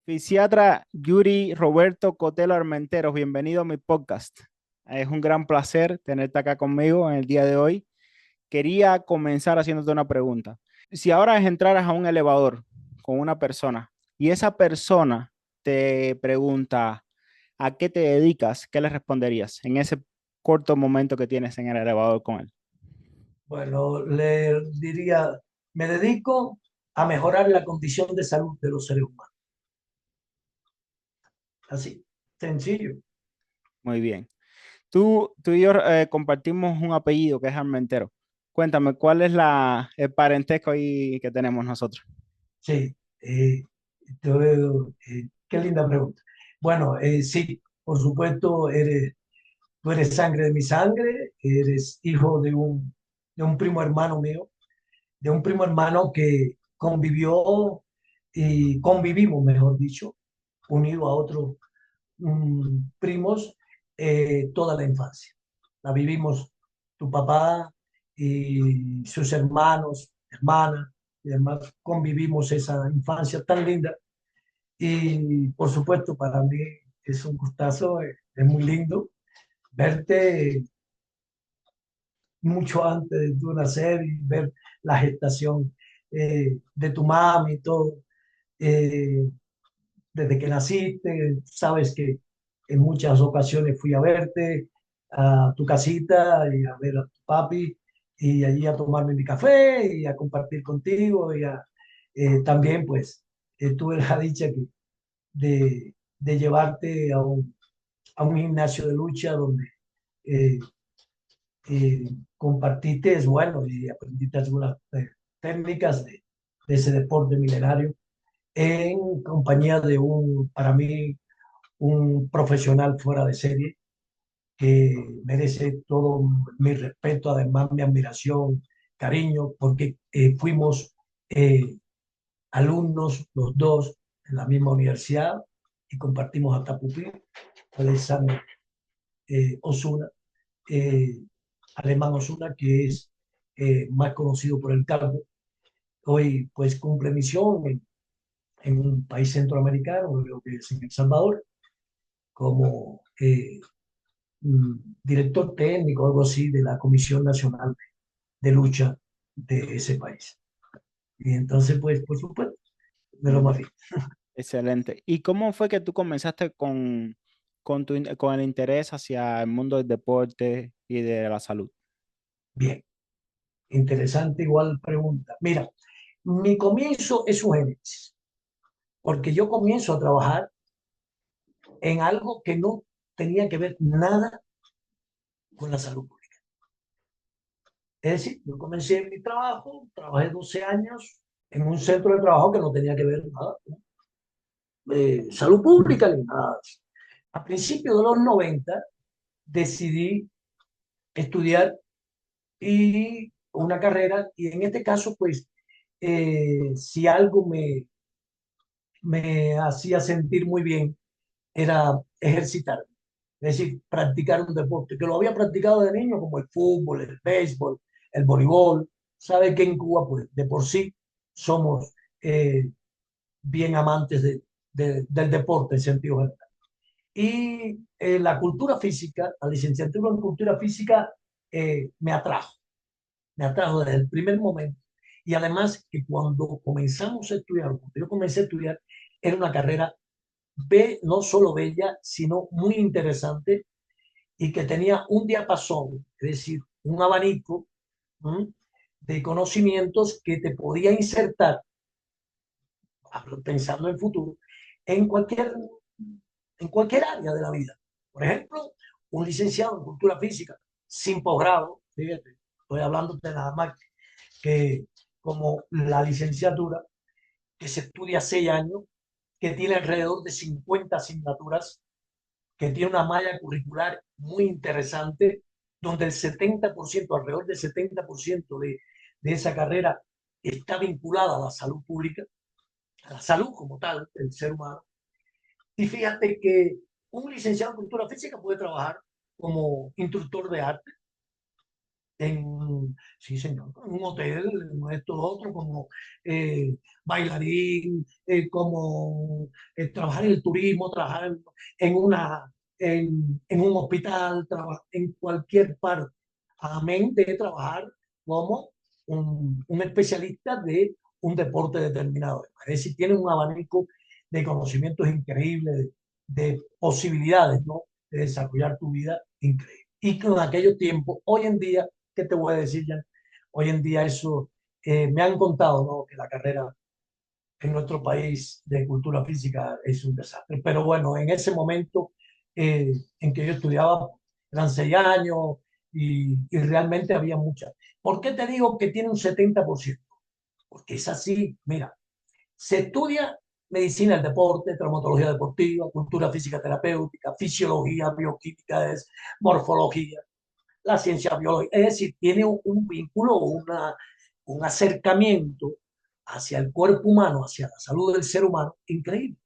Fisiatra Yuri Roberto Cotelo Armenteros, bienvenido a mi podcast. Es un gran placer tenerte acá conmigo en el día de hoy. Quería comenzar haciéndote una pregunta. Si ahora entraras a un elevador con una persona y esa persona te pregunta a qué te dedicas, ¿qué le responderías en ese corto momento que tienes en el elevador con él? Bueno, le diría, me dedico a mejorar la condición de salud de los seres humanos. Así, sencillo. Muy bien. Tú y yo compartimos un apellido que es Armentero. Cuéntame, ¿cuál es el parentesco ahí que tenemos nosotros? Sí, qué linda pregunta. Bueno, sí, por supuesto, tú eres sangre de mi sangre, eres hijo de un primo hermano mío, de un primo hermano que convivió y convivimos, mejor dicho, unido a otros primos toda la infancia. La vivimos tu papá y sus hermanos, hermanas y demás, convivimos esa infancia tan linda. Y por supuesto, para mí es un gustazo, es muy lindo verte mucho antes de tu nacer y ver la gestación de tu mami y todo. Eh, Desde que naciste, sabes que en muchas ocasiones fui a verte a tu casita y a ver a tu papi y allí a tomarme mi café y a compartir contigo también pues tuve la dicha de llevarte a un gimnasio de lucha donde eh, compartiste, es bueno, y aprendiste algunas técnicas de ese deporte milenario en compañía de para mí, un profesional fuera de serie que merece todo mi respeto, además mi admiración, cariño, porque fuimos eh, alumnos los dos en la misma universidad y compartimos hasta pupitre, Alexander Osuna, eh, Alemán Osuna, que es más conocido por el calvo. Hoy pues cumple misión en un país centroamericano, creo que es en El Salvador, como director técnico, algo así, de la Comisión Nacional de Lucha de ese país. Y entonces, pues, por supuesto, de lo más bien. Excelente. ¿Y cómo fue que tú comenzaste con el interés hacia el mundo del deporte y de la salud? Bien, interesante igual pregunta. Mira, mi comienzo es un génesis, porque yo comienzo a trabajar en algo que no tenía que ver nada con la salud pública. Es decir, yo comencé mi trabajo, trabajé 12 años en un centro de trabajo que no tenía que ver nada con salud pública ni nada. A principios de los 90 decidí estudiar y una carrera y en este caso, pues, si algo me hacía sentir muy bien era ejercitar, es decir, practicar un deporte, que lo había practicado de niño como el fútbol, el béisbol, el voleibol. Sabe que en Cuba, pues, de por sí somos bien amantes del deporte en sentido general. Y la cultura física, la licenciatura en cultura física, me atrajo desde el primer momento. Y además que cuando comenzamos a estudiar, cuando yo comencé a estudiar, era una carrera no solo bella, sino muy interesante y que tenía un diapasón, es decir, un abanico ¿m? De conocimientos que te podía insertar, pensando en el futuro, en en cualquier área de la vida. Por ejemplo, un licenciado en cultura física sin posgrado, fíjate, estoy hablando de nada más que como la licenciatura, que se estudia 6 años, que tiene alrededor de 50 asignaturas, que tiene una malla curricular muy interesante, donde el 70%, alrededor del 70% de esa carrera está vinculada a la salud pública, a la salud como tal del ser humano. Y fíjate que un licenciado en cultura física puede trabajar como instructor de arte, Sí, señor, en un hotel, en esto, otro, como bailarín, como trabajar en el turismo, trabajar en en un hospital, en cualquier parte, amén de trabajar como un especialista de un deporte determinado. Es decir, tiene un abanico de conocimientos increíbles, de posibilidades, ¿no? De desarrollar tu vida increíble. Y con aquellos tiempos, hoy en día, ¿qué te voy a decir ya? Hoy en día eso, me han contado, ¿no? Que la carrera en nuestro país de cultura física es un desastre. Pero bueno, en ese momento en que yo estudiaba, eran 6 años y realmente había muchas. ¿Por qué te digo que tiene un 70%? Porque es así, mira, se estudia medicina del deporte, traumatología deportiva, cultura física terapéutica, fisiología, bioquímica, morfología, la ciencia biológica. Es decir, tiene un vínculo, un acercamiento hacia el cuerpo humano, hacia la salud del ser humano, increíble.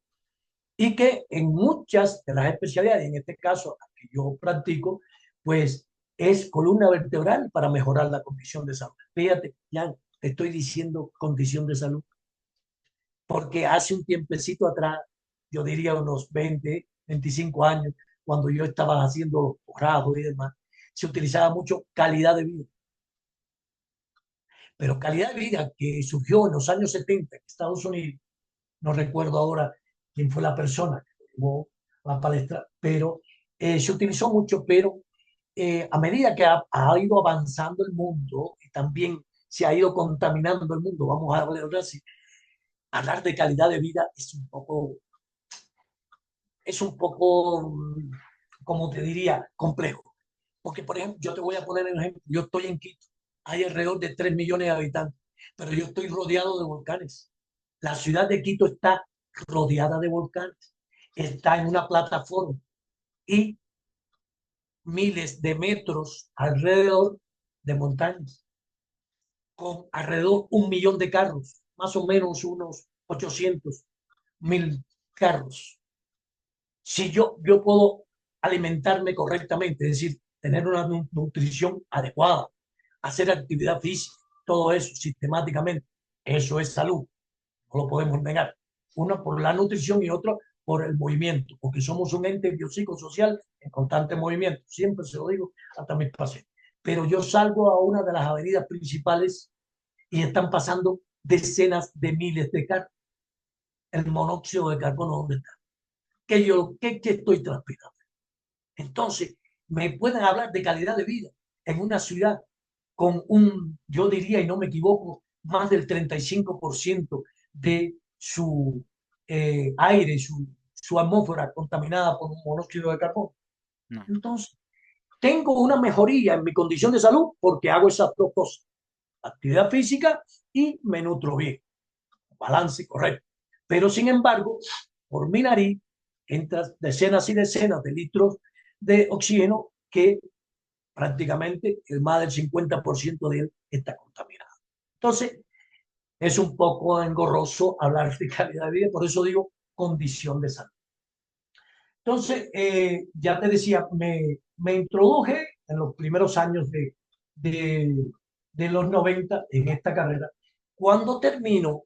Y que en muchas de las especialidades, en este caso la que yo practico, pues es columna vertebral para mejorar la condición de salud. Fíjate, ya te estoy diciendo condición de salud, porque hace un tiempecito atrás, yo diría unos 20, 25 años, cuando yo estaba haciendo los posgrados y demás, se utilizaba mucho calidad de vida. Pero calidad de vida que surgió en los años 70 en Estados Unidos, no recuerdo ahora quién fue la persona que llevó la palestra, pero se utilizó mucho, pero a medida que ha ido avanzando el mundo y también se ha ido contaminando el mundo, vamos a hablar así, hablar de calidad de vida es un poco, como te diría, complejo. Porque, por ejemplo, yo te voy a poner un ejemplo. Yo estoy en Quito. Hay alrededor de 3 millones de habitantes, pero yo estoy rodeado de volcanes. La ciudad de Quito está rodeada de volcanes. Está en una plataforma y miles de metros alrededor de montañas, con alrededor 1 millón de carros, más o menos unos 800.000 carros. Si yo puedo alimentarme correctamente, es decir, tener una nutrición adecuada, hacer actividad física, todo eso sistemáticamente, eso es salud, no lo podemos negar. Una por la nutrición y otra por el movimiento, porque somos un ente biopsicosocial en constante movimiento, siempre se lo digo hasta mis pacientes. Pero yo salgo a una de las avenidas principales y están pasando decenas de miles de carros. El monóxido de carbono, ¿dónde está? ¿Qué estoy transpirando? Entonces, me pueden hablar de calidad de vida en una ciudad con yo diría, y no me equivoco, más del 35% de su aire, su atmósfera contaminada por un monóxido de carbono. No. Entonces, tengo una mejoría en mi condición de salud porque hago esas dos cosas, actividad física y me nutro bien, balance correcto. Pero sin embargo, por mi nariz entran decenas y decenas de litros de oxígeno que prácticamente el más del 50% de él está contaminado. Entonces, es un poco engorroso hablar de calidad de vida, por eso digo condición de salud. Entonces, ya te decía, me introduje en los primeros años de, de los 90 en esta carrera. Cuando termino,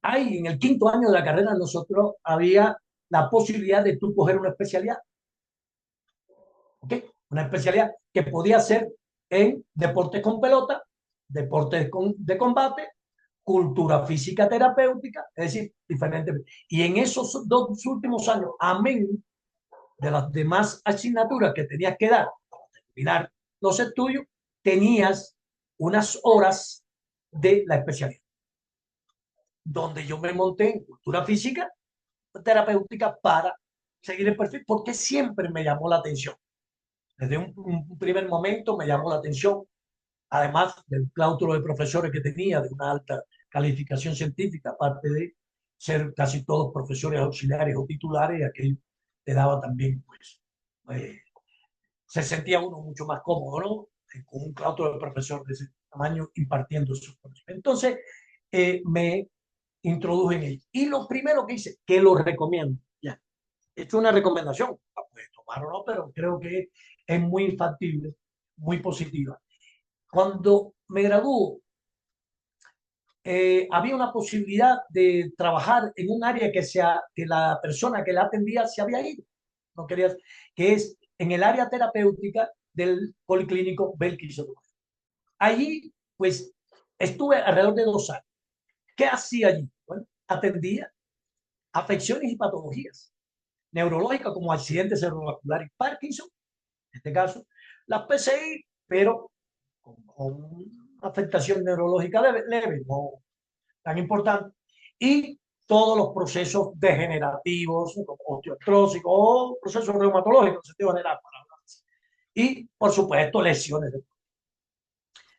en el quinto año de la carrera, nosotros había la posibilidad de tú coger una especialidad. ¿Ok? Una especialidad que podía ser en deportes con pelota, deportes de combate, cultura física terapéutica, es decir, diferentes. Y en esos 2 últimos años, amén de las demás asignaturas que tenías que dar para terminar los estudios, tenías unas horas de la especialidad, donde yo me monté en cultura física terapéutica para seguir el perfil, porque siempre me llamó la atención. Desde un primer momento me llamó la atención, además del claustro de profesores que tenía, de una alta calificación científica, aparte de ser casi todos profesores auxiliares o titulares, y aquello te daba también, pues, eh, se sentía uno mucho más cómodo, ¿no? Con un claustro de profesor de ese tamaño impartiendo sus conocimientos. Entonces, me introduje en ello. Y lo primero que hice, que lo recomiendo, ya, esto es una recomendación, la puedes tomar o no, pero creo que es muy factible, muy positiva. Cuando me graduó, había una posibilidad de trabajar en un área que la persona que la atendía se había ido. No quería, que es en el área terapéutica del Policlínico Belkis Sotomayor. Allí, pues, estuve alrededor de 2 años. ¿Qué hacía allí? Bueno, atendía afecciones y patologías neurológicas como accidentes cerebrovasculares y Parkinson, en este caso, las PCI, pero con una afectación neurológica leve, no tan importante, y todos los procesos degenerativos, como osteoartrosis o procesos reumatológicos en sentido general. Y, por supuesto, lesiones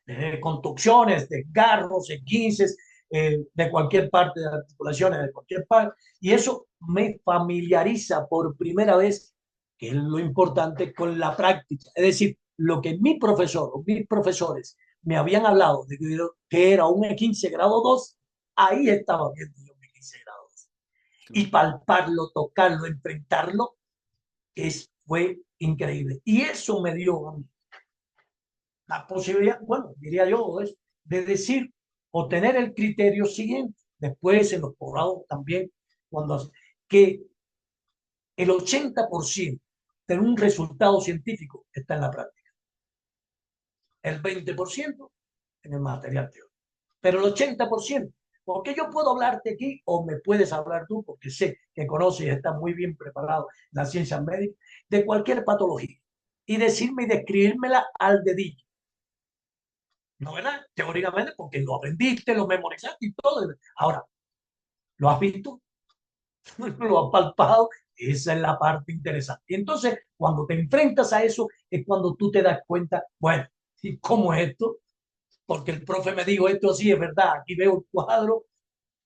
de contusiones, desgarros, esguinces, de cualquier parte de las articulaciones, de cualquier parte. Y eso me familiariza por primera vez, que es lo importante, con la práctica. Es decir, lo que mi profesor o mis profesores me habían hablado de que era un E15 grado 2, ahí estaba viendo yo un E15 grado 2. Y palparlo, tocarlo, enfrentarlo, fue increíble. Y eso me dio a mí la posibilidad, bueno, diría yo, es de decir o tener el criterio siguiente, después en los posgrados también, cuando que el 80% de un resultado científico está en la práctica, el 20% en el material teórico, pero el 80%, porque yo puedo hablarte aquí o me puedes hablar tú, porque sé que conoces y estás muy bien preparado en las ciencias médicas, de cualquier patología y decirme y describírmela al dedillo. ¿No, verdad? Teóricamente, porque lo aprendiste, lo memorizaste y todo. Ahora, ¿lo has visto? ¿Lo has palpado? Esa es la parte interesante. Y entonces, cuando te enfrentas a eso, es cuando tú te das cuenta, bueno, ¿y cómo es esto? Porque el profe me dijo esto sí, es verdad. Aquí veo el cuadro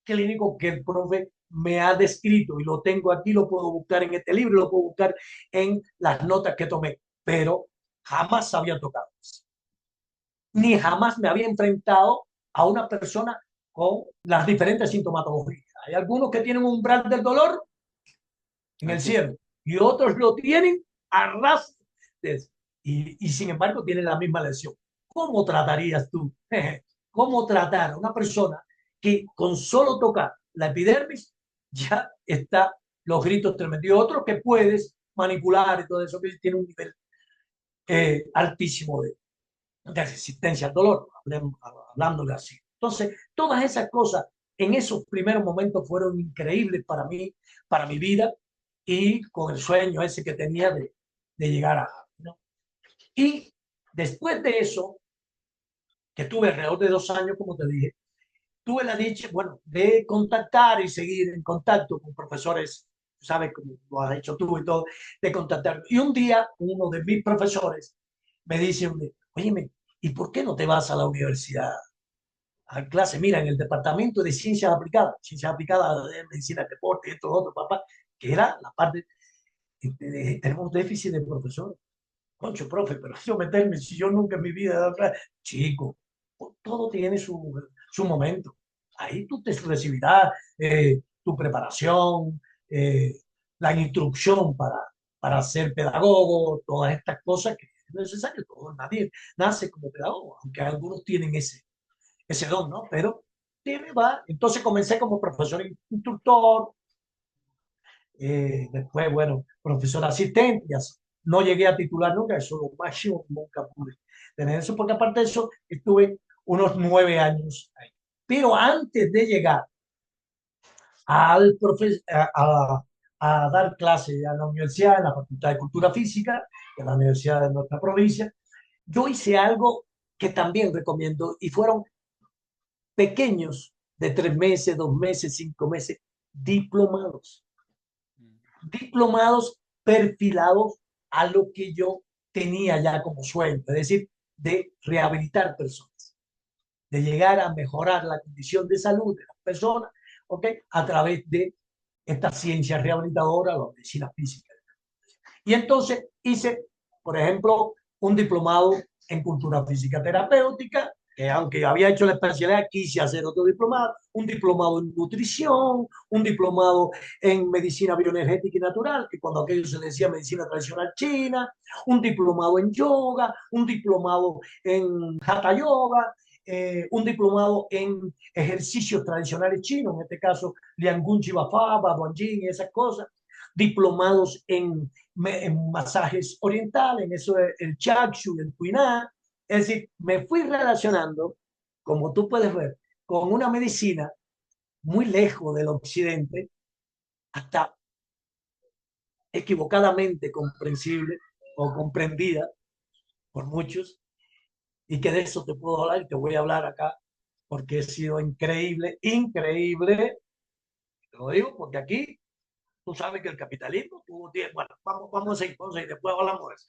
clínico que el profe me ha descrito y lo tengo aquí, lo puedo buscar en este libro, lo puedo buscar en las notas que tomé, pero jamás había tocado eso, ni jamás me había enfrentado a una persona con las diferentes sintomatologías. Hay algunos que tienen un umbral del dolor en el Así. cielo y otros lo tienen a ras y sin embargo tienen la misma lesión. ¿Cómo tratarías tú? ¿Cómo tratar a una persona que con solo tocar la epidermis ya está los gritos tremendos? Y otros que puedes manipular y todo eso, que tiene un nivel altísimo de resistencia al dolor, hablándole así. Entonces, todas esas cosas en esos primeros momentos fueron increíbles para mí, para mi vida y con el sueño ese que tenía de llegar a, ¿no? Y después de eso, que tuve alrededor de 2 años, como te dije, tuve la dicha, bueno, de contactar y seguir en contacto con profesores, sabes, como lo has hecho tú y todo, de contactar. Y un día, uno de mis profesores me dice, oye, ¿y por qué no te vas a la universidad a clase? Mira, en el departamento de ciencias aplicadas de medicina, deporte, esto, otro, papá, que era la parte, tenemos déficit de profesores. Concho, profe, pero yo meterme, si yo nunca en mi vida he dado clase, chico, todo tiene su momento. Ahí tú te recibirás tu preparación, eh, la instrucción para ser pedagogo, todas estas cosas que es necesario. Todo, nadie nace como pedagogo, aunque algunos tienen ese don, ¿no? Pero va. Entonces comencé como profesor instructor, después, bueno, profesor asistente, y así. No llegué a titular nunca, eso lo máximo, nunca pude tener eso, porque aparte de eso, estuve unos 9 años ahí. Pero antes de llegar al a dar clases en la universidad, en la Facultad de Cultura Física, de la Universidad de nuestra provincia, yo hice algo que también recomiendo y fueron pequeños de 3 meses, 2 meses, 5 meses, diplomados. Diplomados perfilados a lo que yo tenía ya como sueño, es decir, de rehabilitar personas, de llegar a mejorar la condición de salud de las personas, ¿ok? A través de esta ciencia rehabilitadora, la medicina física. Y entonces hice, por ejemplo, un diplomado en cultura física terapéutica, que aunque había hecho la especialidad, quise hacer otro diplomado, un diplomado en nutrición, un diplomado en medicina bioenergética y natural, que cuando aquello se decía medicina tradicional china, un diplomado en yoga, un diplomado en hatha yoga, un diplomado en ejercicios tradicionales chinos, en este caso Liangun Chibafa, Baduanjin y esas cosas, diplomados en masajes orientales, en eso el Chakshu, el Tuiná. Es decir, me fui relacionando, como tú puedes ver, con una medicina muy lejos del occidente, hasta equivocadamente comprensible o comprendida por muchos, y que de eso te puedo hablar y te voy a hablar acá, porque ha sido increíble, increíble, te lo digo, porque aquí tú sabes que el capitalismo, tú tienes, bueno, vamos a ir, después hablamos de eso.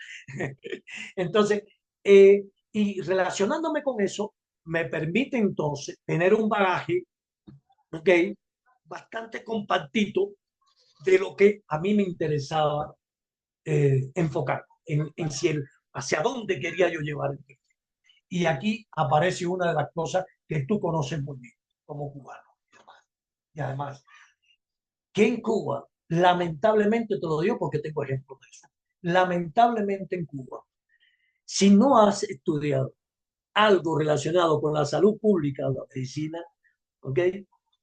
Entonces, y relacionándome con eso, me permite entonces tener un bagaje, ¿ok? Bastante compactito de lo que a mí me interesaba enfocar, si hacia dónde quería yo llevar el tema. Y aquí aparece una de las cosas que tú conoces muy bien como cubano. Y además, que en Cuba, lamentablemente, te lo digo porque tengo ejemplos de eso, lamentablemente en Cuba, si no has estudiado algo relacionado con la salud pública o la medicina, ¿ok?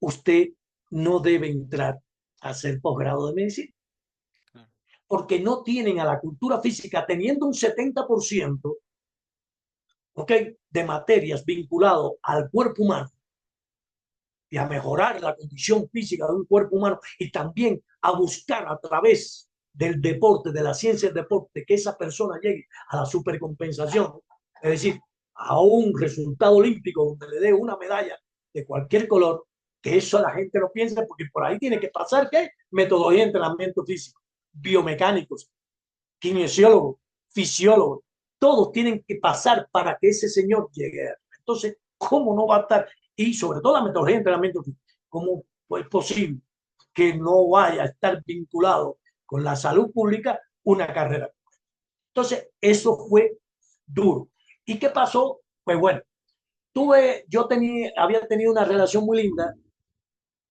Usted no debe entrar a hacer posgrado de medicina, porque no tienen a la cultura física, teniendo un 70%, ¿ok? De materias vinculado al cuerpo humano y a mejorar la condición física de un cuerpo humano y también a buscar a través del deporte, de la ciencia del deporte, que esa persona llegue a la supercompensación, es decir, a un resultado olímpico donde le dé una medalla de cualquier color, que eso la gente no piensa, porque por ahí tiene que pasar, ¿qué? Metodología de entrenamiento físico, biomecánicos, kinesiólogos, fisiólogos, todos tienen que pasar para que ese señor llegue. Entonces, ¿cómo no va a estar? Y sobre todo la metodología de entrenamiento físico, ¿cómo es posible que no vaya a estar vinculado con la salud pública una carrera? Entonces, eso fue duro. ¿Y qué pasó? Pues bueno, había tenido una relación muy linda,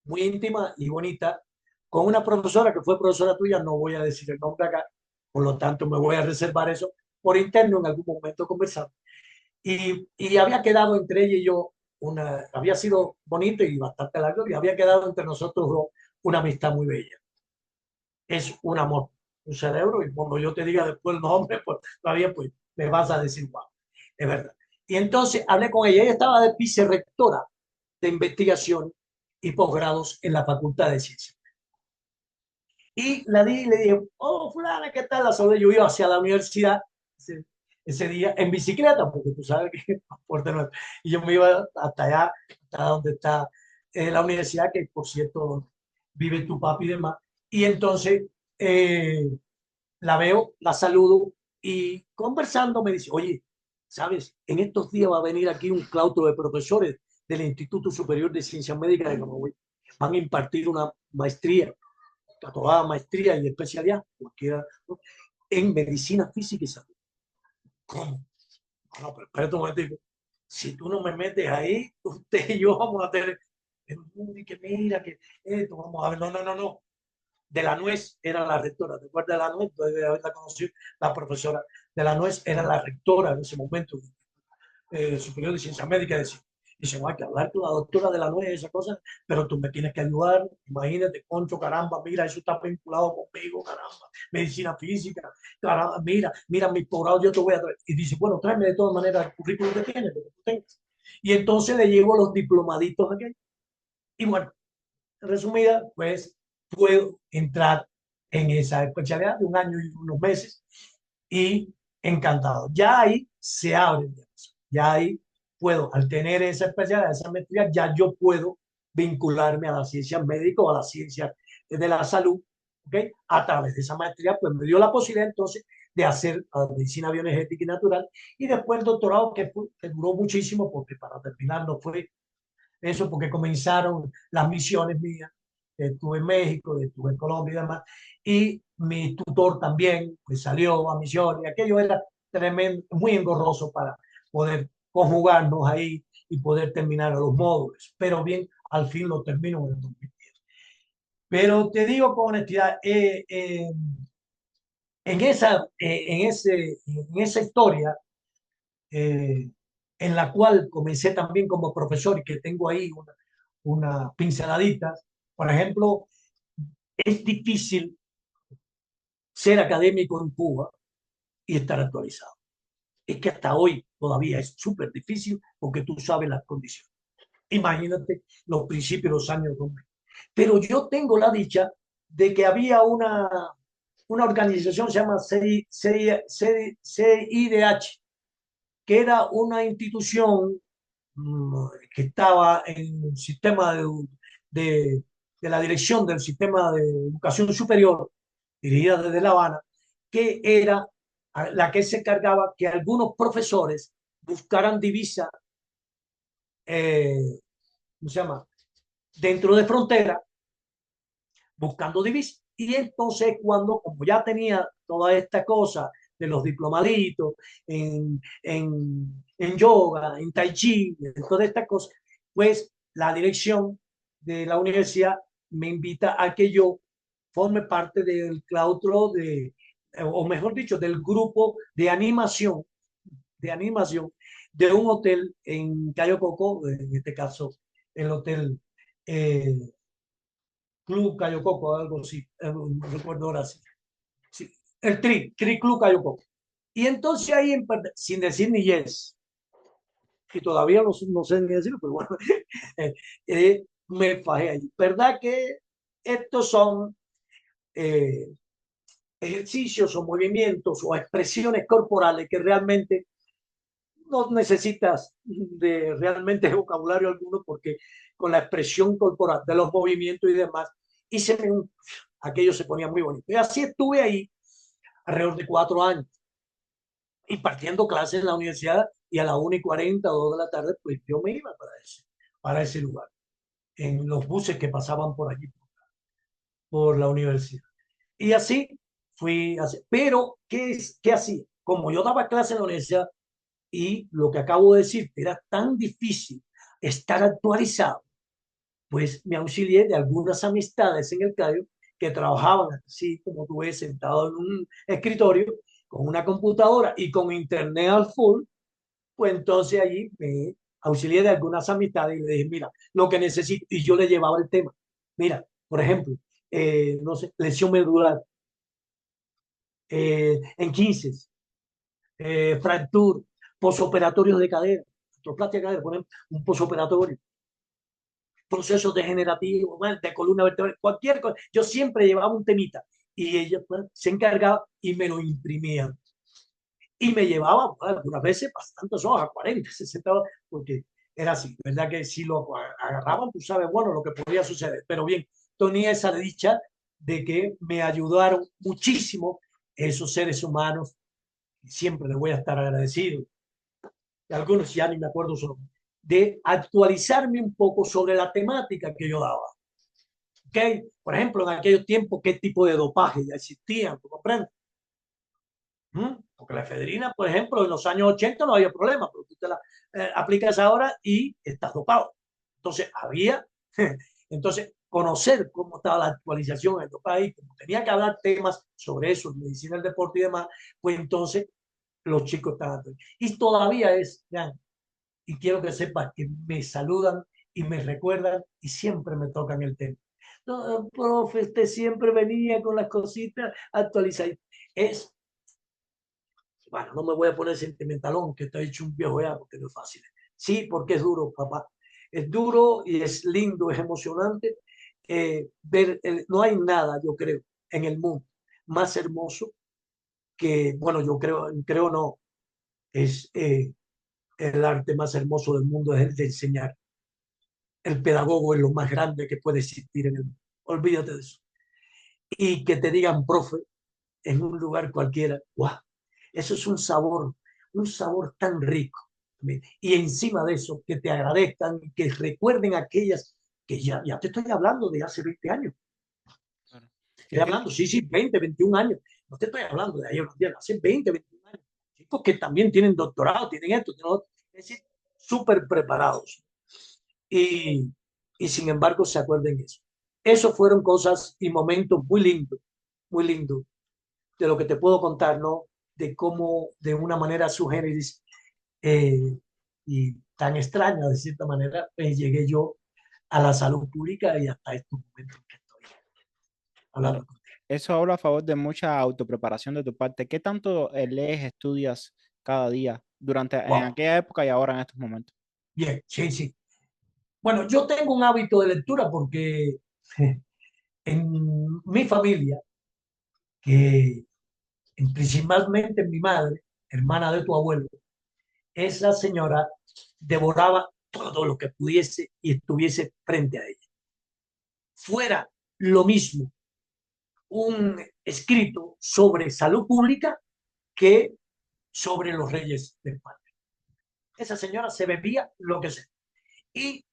muy íntima y bonita con una profesora que fue profesora tuya, no voy a decir el nombre acá, por lo tanto me voy a reservar eso por interno en algún momento conversar. Y había quedado entre ella y yo, había sido bonito y bastante largo, y había quedado entre nosotros dos una amistad muy bella. Es un amor, un cerebro, y cuando yo te diga después el nombre, pues todavía pues, me vas a decir, wow, es verdad. Y entonces hablé con ella, ella estaba de vicerrectora de investigación y posgrados en la Facultad de Ciencias. Y la di y le dije, oh, fulana, ¿qué tal? La saludé, yo iba hacia la universidad ese día en bicicleta, porque tú sabes que Puerto Nuevo. Y yo me iba hasta allá, hasta donde está la universidad, que por cierto vive tu papi y demás. Y entonces eh, la veo, la saludo y conversando me dice, oye, ¿sabes? En estos días va a venir aquí un claustro de profesores del Instituto Superior de Ciencias Médicas de Camagüey. Van a impartir una maestría, toda maestría y especialidad, cualquiera, ¿no? En medicina física y salud. ¿Cómo? No, pero espérate un momentico. Si tú no me metes ahí, usted y yo vamos a tener que mira, que esto, vamos a ver, no, no, no, no. De la Nuez era la rectora, ¿te acuerdas de la Nuez? Debe haberla conocido, la profesora de la Nuez era la rectora en ese momento, superior de ciencia médica, decía, dice, no hay que hablar con la doctora de la Nuez, esa cosa, pero tú me tienes que ayudar, imagínate, concho, caramba, mira, eso está vinculado conmigo, caramba, medicina física, caramba, mira, mi posgrado yo te voy a traer. Y dice, bueno, tráeme de todas maneras el currículum que tienes, que tú tengas. Y entonces le llevo los diplomaditos aquí. Y bueno, resumida, pues puedo entrar en esa especialidad de un año y unos meses y encantado. Ya ahí se abre, ya ahí puedo, al tener esa especialidad, esa maestría, ya yo puedo vincularme a la ciencia médica o a la ciencia de la salud, ¿ok? A través de esa maestría, pues me dio la posibilidad entonces de hacer medicina bioenergética y natural y después el doctorado que duró muchísimo porque para terminar no fue eso, porque comenzaron las misiones mías, estuve en México, estuve en Colombia y demás, y mi tutor también pues salió a misiones, y aquello era tremendo, muy engorroso para poder conjugarnos ahí y poder terminar los módulos. Pero bien, al fin lo termino en el 2010. Pero te digo con honestidad, en esa historia, eh, en la cual comencé también como profesor y que tengo ahí una pinceladita, por ejemplo, es difícil ser académico en Cuba y estar actualizado. Es que hasta hoy todavía es súper difícil porque tú sabes las condiciones. Imagínate los principios de los años 2000. Pero yo tengo la dicha de que había una organización que se llama CIDH, que era una institución que estaba en el sistema de, de la dirección del sistema de educación superior, dirigida desde La Habana, que era la que se encargaba que algunos profesores buscaran divisa, ¿cómo se llama?, dentro de frontera, buscando divisas. Y entonces cuando, como ya tenía toda esta cosa de los diplomaditos en yoga, en tai chi, en todas estas cosas, pues la dirección de la universidad me invita a que yo forme parte del claustro o mejor dicho, del grupo de animación de un hotel en Cayo Coco, en este caso el hotel eh, Club Cayo Coco, algo así, no recuerdo ahora sí. Sí, el Tri Club Cayo Coco. Y entonces ahí, sin decir ni yes, y todavía no sé ni decirlo, pero bueno, me fajé ahí. ¿Verdad que estos son eh, ejercicios o movimientos o expresiones corporales que realmente no necesitas de realmente vocabulario alguno porque con la expresión corporal de los movimientos y demás, aquello se ponía muy bonito. Y así estuve ahí alrededor de 4 años impartiendo clases en la universidad y a la 1:40 o 2 de la tarde, pues yo me iba para ese lugar, en los buses que pasaban por allí, por la universidad. Y así fui, así. Pero, ¿qué hacía? Como yo daba clases en la universidad y lo que acabo de decir, era tan difícil estar actualizado, pues me auxilié de algunas amistades en el Cayo que trabajaban así como tú ves, sentado en un escritorio con una computadora y con internet al full, pues entonces allí me auxilié de algunas amistades y le dije, mira, lo que necesito, y yo le llevaba el tema. Mira, por ejemplo, no sé, lesión medular, en 15, fractura, posoperatorios de cadera, artroplastia de cadera, por ejemplo, un posoperatorio, procesos degenerativos, bueno, de columna vertebral, cualquier cosa. Yo siempre llevaba un temita y ella pues, se encargaba y me lo imprimía. Y me llevaba pues, algunas veces bastantes hojas, 40, 60 hojas, porque era así, ¿verdad? Que si lo agarraban, tú sabes, bueno, lo que podía suceder. Pero bien, tenía esa dicha de que me ayudaron muchísimo esos seres humanos. Siempre les voy a estar agradecido. Y algunos ya ni me acuerdo solo, de actualizarme un poco sobre la temática que yo daba. ¿Okay? Por ejemplo, en aquellos tiempos, ¿qué tipo de dopaje ya existían? ¿Tú comprendes? Porque la efedrina, por ejemplo, en los años 80 no había problema, pero tú te la aplicas ahora y estás dopado. Entonces, entonces, conocer cómo estaba la actualización en el dopaje, como tenía que hablar temas sobre eso, medicina del deporte y demás, pues entonces los chicos estaban. Y todavía ya, y quiero que sepas que me saludan y me recuerdan y siempre me tocan el tema. No, profe, usted siempre venía con las cositas actualizadas. Es, bueno, no me voy a poner sentimentalón, que estoy hecho un viejo ya, porque no es fácil. Sí, porque es duro, papá. Es duro y es lindo, es emocionante ver, no hay nada, yo creo, en el mundo más hermoso que, bueno, yo creo no, es el arte más hermoso del mundo, es el de enseñar. El pedagogo es lo más grande que puede existir en el mundo. Olvídate de eso. Y que te digan profe en un lugar cualquiera, ¡guau! Eso es un sabor tan rico. Y encima de eso, que te agradezcan, que recuerden aquellas que ya te estoy hablando de hace 20 años. Claro. Estoy hablando, sí, sí, 20, 21 años. No te estoy hablando de ayer, hace 20, 21 años. Chicos que también tienen doctorado, tienen esto, tienen otro. Es decir, súper preparados y, y sin embargo se acuerden eso. Eso fueron cosas y momentos muy lindos de lo que te puedo contar, ¿no? De cómo de una manera su generis eh, y tan extraña de cierta manera, llegué yo a la salud pública y hasta estos momentos que estoy Claro. hablando contigo. Eso habla a favor de mucha autopreparación de tu parte. ¿Qué tanto lees, estudias cada día durante en Wow, aquella época y ahora en estos momentos? bien, sí, sí. Bueno, yo tengo un hábito de lectura porque en mi familia, que principalmente mi madre, hermana de tu abuelo, esa señora devoraba todo lo que pudiese y estuviese frente a ella. Fuera lo mismo un escrito sobre salud pública que sobre los reyes de España. Esa señora se bebía lo que sea. Y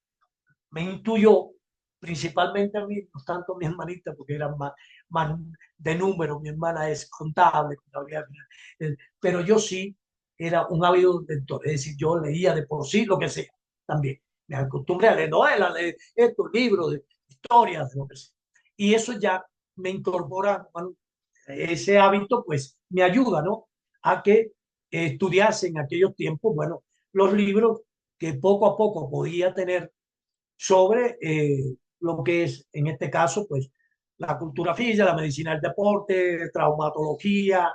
me intuyó, principalmente a mí, no tanto a mi hermanita, porque era más de número, mi hermana es contable, contabilidad, pero yo sí era un ávido lector, es decir, yo leía de por sí lo que sea, también. Me acostumbré a leer novelas, leer estos libros, de historias, de lo que sea. Y eso ya me incorpora, bueno, ese hábito, pues me ayuda, ¿no? A que estudiase en aquellos tiempos, bueno, los libros que poco a poco podía tener sobre lo que es, en este caso, pues la cultura física, la medicina del deporte, traumatología,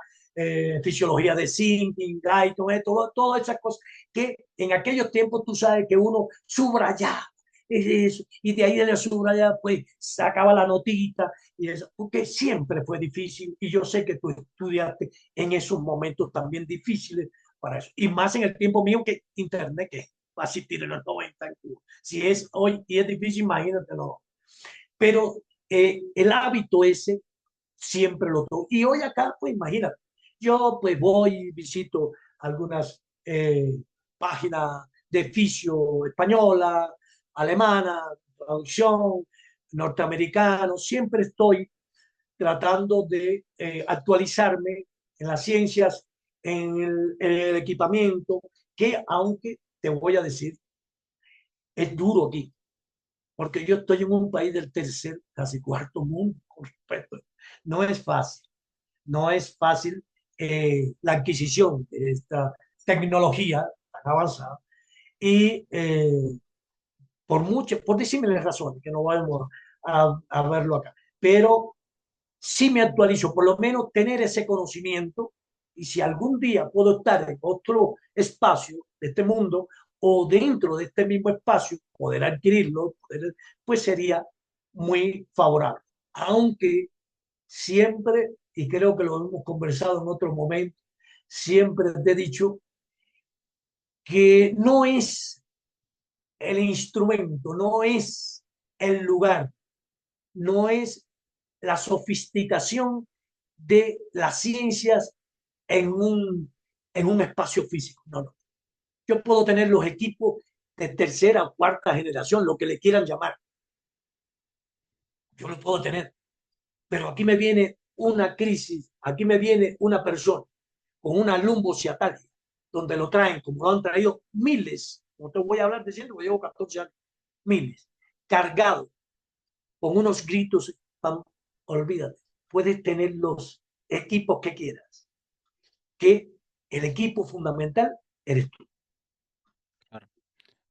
fisiología de Sinking, Guyton, todas esas cosas que en aquellos tiempos tú sabes que uno subrayaba eso, y de ahí de la subrayada pues sacaba la notita y eso, porque siempre fue difícil y yo sé que tú estudiaste en esos momentos también difíciles para eso, y más en el tiempo mío que internet que va a asistir en los 90 en Cuba. Si es hoy y es difícil, imagínatelo. Pero el hábito ese siempre lo tengo. Y hoy acá, pues imagínate, yo pues voy, visito algunas páginas de fisio española, alemana, traducción, norteamericano, siempre estoy tratando de actualizarme en las ciencias, en el equipamiento, que aunque te voy a decir, es duro aquí, porque yo estoy en un país del tercer, casi cuarto mundo, con respecto. No es fácil, no es fácil la adquisición de esta tecnología tan avanzada y por disímiles razones, que no vamos a verlo acá, pero sí me actualizo, por lo menos tener ese conocimiento y si algún día puedo estar en otro espacio de este mundo o dentro de este mismo espacio, poder adquirirlo, pues sería muy favorable. Aunque siempre, y creo que lo hemos conversado en otro momento, siempre te he dicho que no es el instrumento, no es el lugar, no es la sofisticación de las ciencias en en un espacio físico. No, no. Yo puedo tener los equipos de tercera o cuarta generación, lo que le quieran llamar. Yo lo puedo tener. Pero aquí me viene una crisis, aquí me viene una persona con una lumbociataria, donde lo traen, como lo han traído miles, no te voy a hablar de cientos, porque llevo 14 años, miles, cargado, con unos gritos, olvídate, puedes tener los equipos que quieras, que el equipo fundamental eres tú. Claro.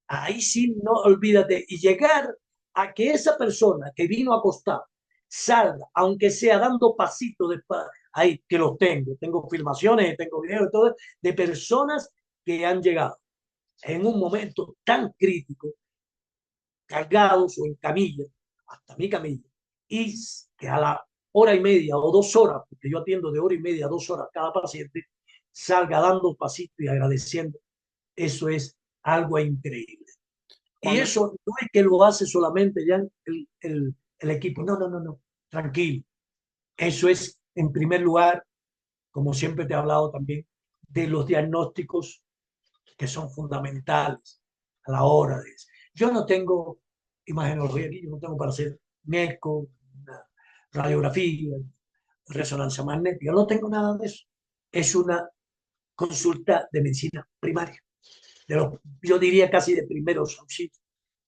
Ahí sí, no olvídate. Y llegar a que esa persona que vino acostada salga, aunque sea dando pasitos de ahí que los tengo filmaciones, tengo videos, todo, de personas que han llegado en un momento tan crítico, cargados o en camilla, hasta mi camilla, y que a la hora y media o 2 horas, porque yo atiendo de hora y media a 2 horas cada paciente, salga dando pasitos y agradeciendo. Eso es algo increíble. Y Cuando, eso no es que lo hace solamente ya el equipo, no, no, no, no, tranquilo. Eso es, en primer lugar, como siempre te he hablado también, de los diagnósticos que son fundamentales a la hora de eso. Yo no tengo imagenología aquí, yo no tengo para hacer un eco, una radiografía, resonancia magnética, no tengo nada de eso. Es una consulta de medicina primaria. yo diría casi de primeros auxilios.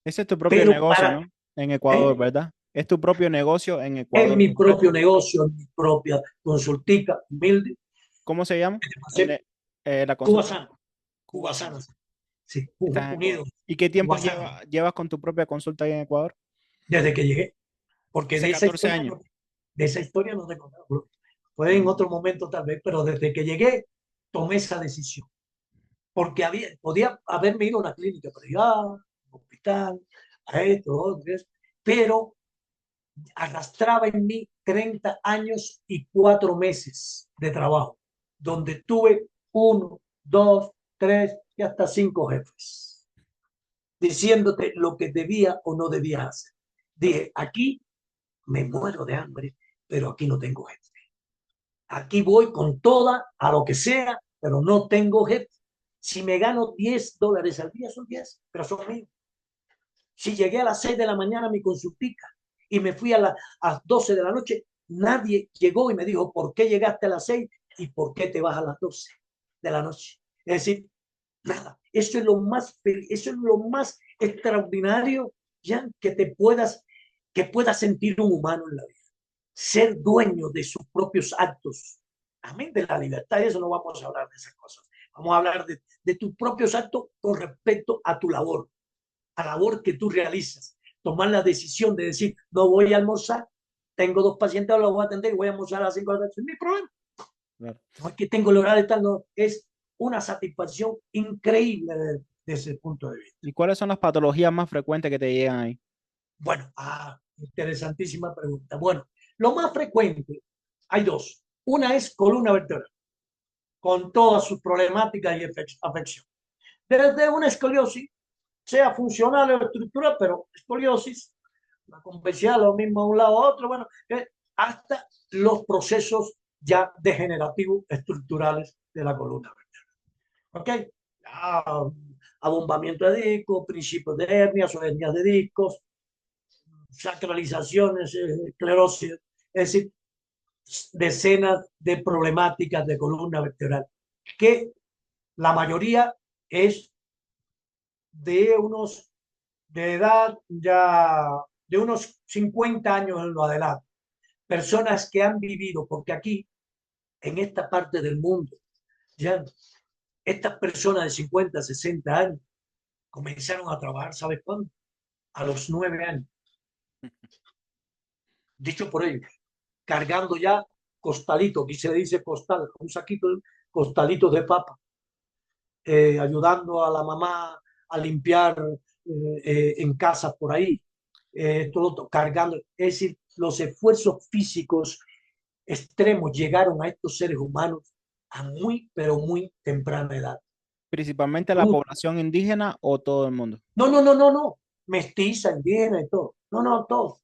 Ese es tu propio Pero negocio, ¿no? En Ecuador, ¿eh? ¿verdad? Es tu propio negocio en En Ecuador mi propio completo. negocio, en mi propia consultica humilde, ¿Cómo se llama? hacer La Cuba consulta. Sana, Cuba Cubana. Sana, sí, Estás en Ecuador. unidos, ¿Y qué tiempo Cuba Sana, llevas con tu propia consulta ahí en Ecuador? desde que llegué, porque Hace 14 años. de esa historia no tengo nada. Fue en otro momento tal vez, pero desde que llegué tomé esa decisión, porque podía haberme ido a una clínica privada, un hospital, a esto, otro, eso, pero arrastraba en mí 30 años y 4 meses de trabajo, donde tuve uno, dos, tres y hasta cinco jefes, diciéndote lo que debía o no debía hacer. Dije, aquí me muero de hambre, pero aquí no tengo jefe. Aquí voy con toda, a lo que sea, pero no tengo jefe. Si me gano $10 al día, son 10, pero son míos. Si llegué a las 6 de la mañana a mi consultica y me fui a las 12 de la noche, nadie llegó y me dijo, ¿por qué llegaste a las 6 y por qué te vas a las 12 de la noche? Es decir, nada. Eso es lo más extraordinario, ya que puedas sentir un humano en la vida. Ser dueño de sus propios actos. Amén de la libertad, eso no vamos a hablar de esas cosas. Vamos a hablar de tus propios actos con respecto a tu labor, a la labor que tú realizas. Tomar la decisión de decir, no voy a almorzar, tengo dos pacientes, los voy a atender y voy a almorzar a las 5 de la tarde. No es mi problema. Claro. No es que tengo el horario tal, no, es una satisfacción increíble de ese punto de vista. ¿Y cuáles son las patologías más frecuentes que te llegan ahí? Bueno, interesantísima pregunta. Bueno, lo más frecuente, hay dos. Una es columna vertebral, con todas sus problemáticas y afecciones. Desde una escoliosis, sea funcional o estructural, pero escoliosis, la convencional, lo mismo a un lado a otro, bueno, hasta los procesos ya degenerativos estructurales de la columna vertebral. ¿Ok? Ah, abombamiento de discos, principios de hernias o hernias de discos, sacralizaciones, esclerosis, es decir, decenas de problemáticas de columna vertebral, que la mayoría es de unos de edad ya de unos 50 años en lo adelante. Personas que han vivido, porque aquí, en esta parte del mundo, ya estas personas de 50, 60 años comenzaron a trabajar, ¿sabes cuándo? A los 9 años. Dicho por ellos, cargando ya costalito, aquí se le dice costal, un saquito, costalitos de papa, ayudando a la mamá a limpiar en casas por ahí, todo cargando. Es decir, los esfuerzos físicos extremos llegaron a estos seres humanos a muy, pero muy temprana edad. ¿Principalmente la población indígena o todo el mundo? No, no, no, no, no. Mestiza, indígena y todo. No, no, todo.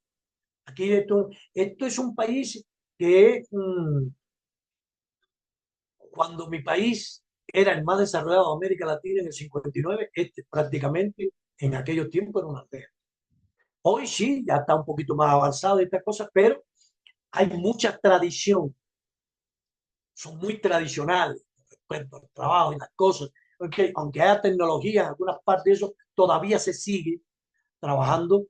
Aquí esto es un país que cuando mi país era el más desarrollado de América Latina en el 59, prácticamente en aquellos tiempos era una aldea. Hoy sí, ya está un poquito más avanzado y estas cosas, pero hay mucha tradición, son muy tradicionales respecto al trabajo y las cosas. Porque aunque haya tecnología en algunas partes de eso, todavía se sigue trabajando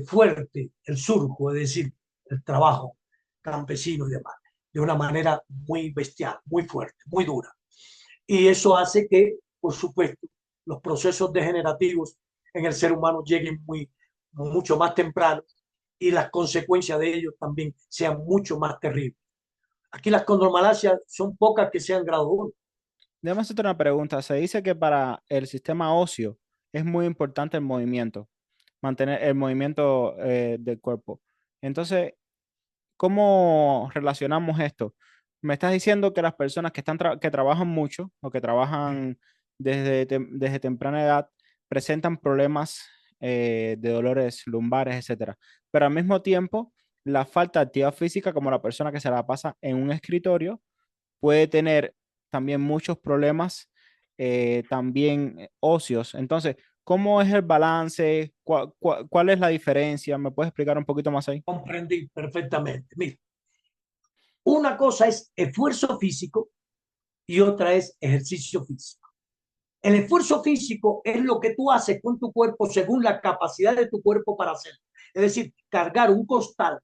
fuerte el surco, es decir, el trabajo campesino y demás, de una manera muy bestial, muy fuerte, muy dura. Y eso hace que, por supuesto, los procesos degenerativos en el ser humano lleguen mucho más temprano y las consecuencias de ellos también sean mucho más terribles. Aquí las condromalacias son pocas que sean grado 1. Déjame hacerte una pregunta. Se dice que para el sistema óseo es muy importante el movimiento, mantener el movimiento del cuerpo. Entonces, ¿cómo relacionamos esto? Me estás diciendo que las personas que trabajan mucho o que trabajan desde temprana edad presentan problemas de dolores lumbares, etcétera. Pero al mismo tiempo, la falta de actividad física, como la persona que se la pasa en un escritorio, puede tener también muchos problemas también óseos. Entonces, ¿cómo es el balance? ¿Cuál es la diferencia? ¿Me puedes explicar un poquito más ahí? Comprendí perfectamente. Mira, una cosa es esfuerzo físico y otra es ejercicio físico. El esfuerzo físico es lo que tú haces con tu cuerpo según la capacidad de tu cuerpo para hacerlo. Es decir, cargar un costal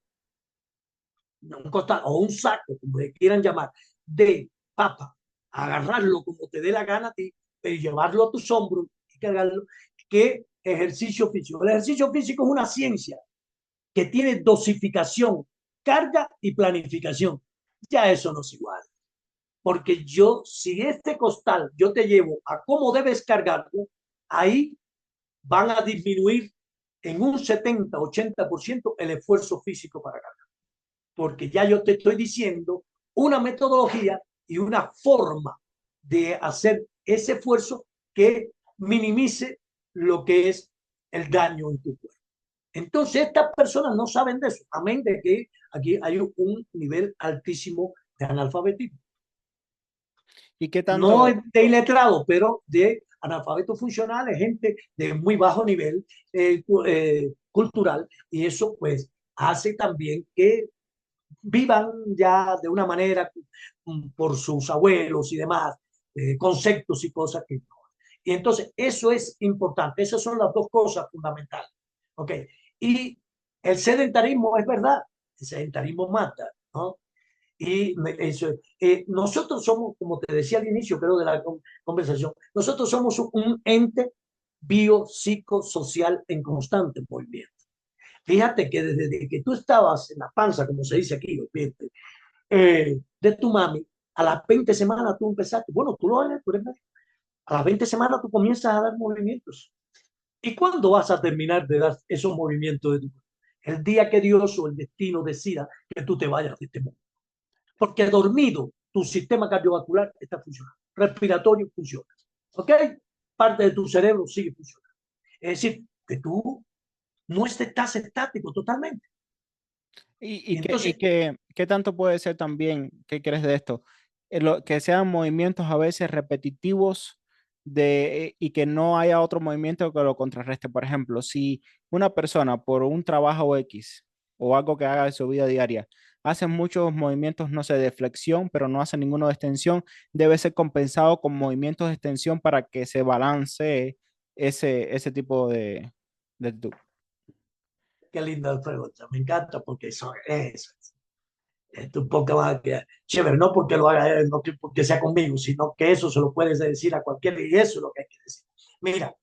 o un saco, como le quieran llamar, de papa, agarrarlo como te dé la gana a ti, pero llevarlo a tus hombros y cargarlo, que ejercicio físico. El ejercicio físico es una ciencia que tiene dosificación, carga y planificación. Ya eso no es igual. Porque yo, si este costal yo te llevo a cómo debes cargarlo, ahí van a disminuir en un 70-80% el esfuerzo físico para cargar. Porque ya yo te estoy diciendo una metodología y una forma de hacer ese esfuerzo que minimice lo que es el daño en tu cuerpo. Entonces, estas personas no saben de eso, amén de que aquí hay un nivel altísimo de analfabetismo. ¿Y qué No tanto? de iletrado, pero de analfabetos funcionales, gente de muy bajo nivel cultural, y eso pues hace también que vivan ya de una manera por sus abuelos y demás, conceptos y cosas que no. Y entonces eso es importante, esas son las dos cosas fundamentales. ¿Ok? Y el sedentarismo es verdad, el sedentarismo mata, ¿no? Y eso, nosotros somos, como te decía al inicio, creo, de la conversación, nosotros somos un ente biopsicosocial en constante movimiento. Fíjate que desde que tú estabas en la panza, como se dice aquí, de tu mami, a las 20 semanas tú empezaste, bueno, tú lo eres, tú eres médico, a las 20 semanas tú comienzas a dar movimientos. ¿Y cuándo vas a terminar de dar esos movimientos de tu cuerpo? El día que Dios o el destino decida que tú te vayas de este mundo. Porque dormido tu sistema cardiovascular está funcionando, respiratorio funciona, ¿ok? Parte de tu cerebro sigue funcionando. Es decir, que tú no estás estático totalmente. ¿Y, Y y, qué, y entonces, qué, qué tanto puede ser también? ¿Qué crees de esto? Que sean movimientos a veces repetitivos y que no haya otro movimiento que lo contrarreste. Por ejemplo, si una persona por un trabajo X o algo que haga en su vida diaria hace muchos movimientos, no sé, de flexión, pero no hace ninguno de extensión, debe ser compensado con movimientos de extensión para que se balancee ese tipo de actitud. qué linda pregunta, me encanta porque eso es. Esto un poco más que chévere, no porque lo haga él, no porque sea conmigo, sino que eso se lo puedes decir a cualquiera y eso es lo que hay que decir. Mira,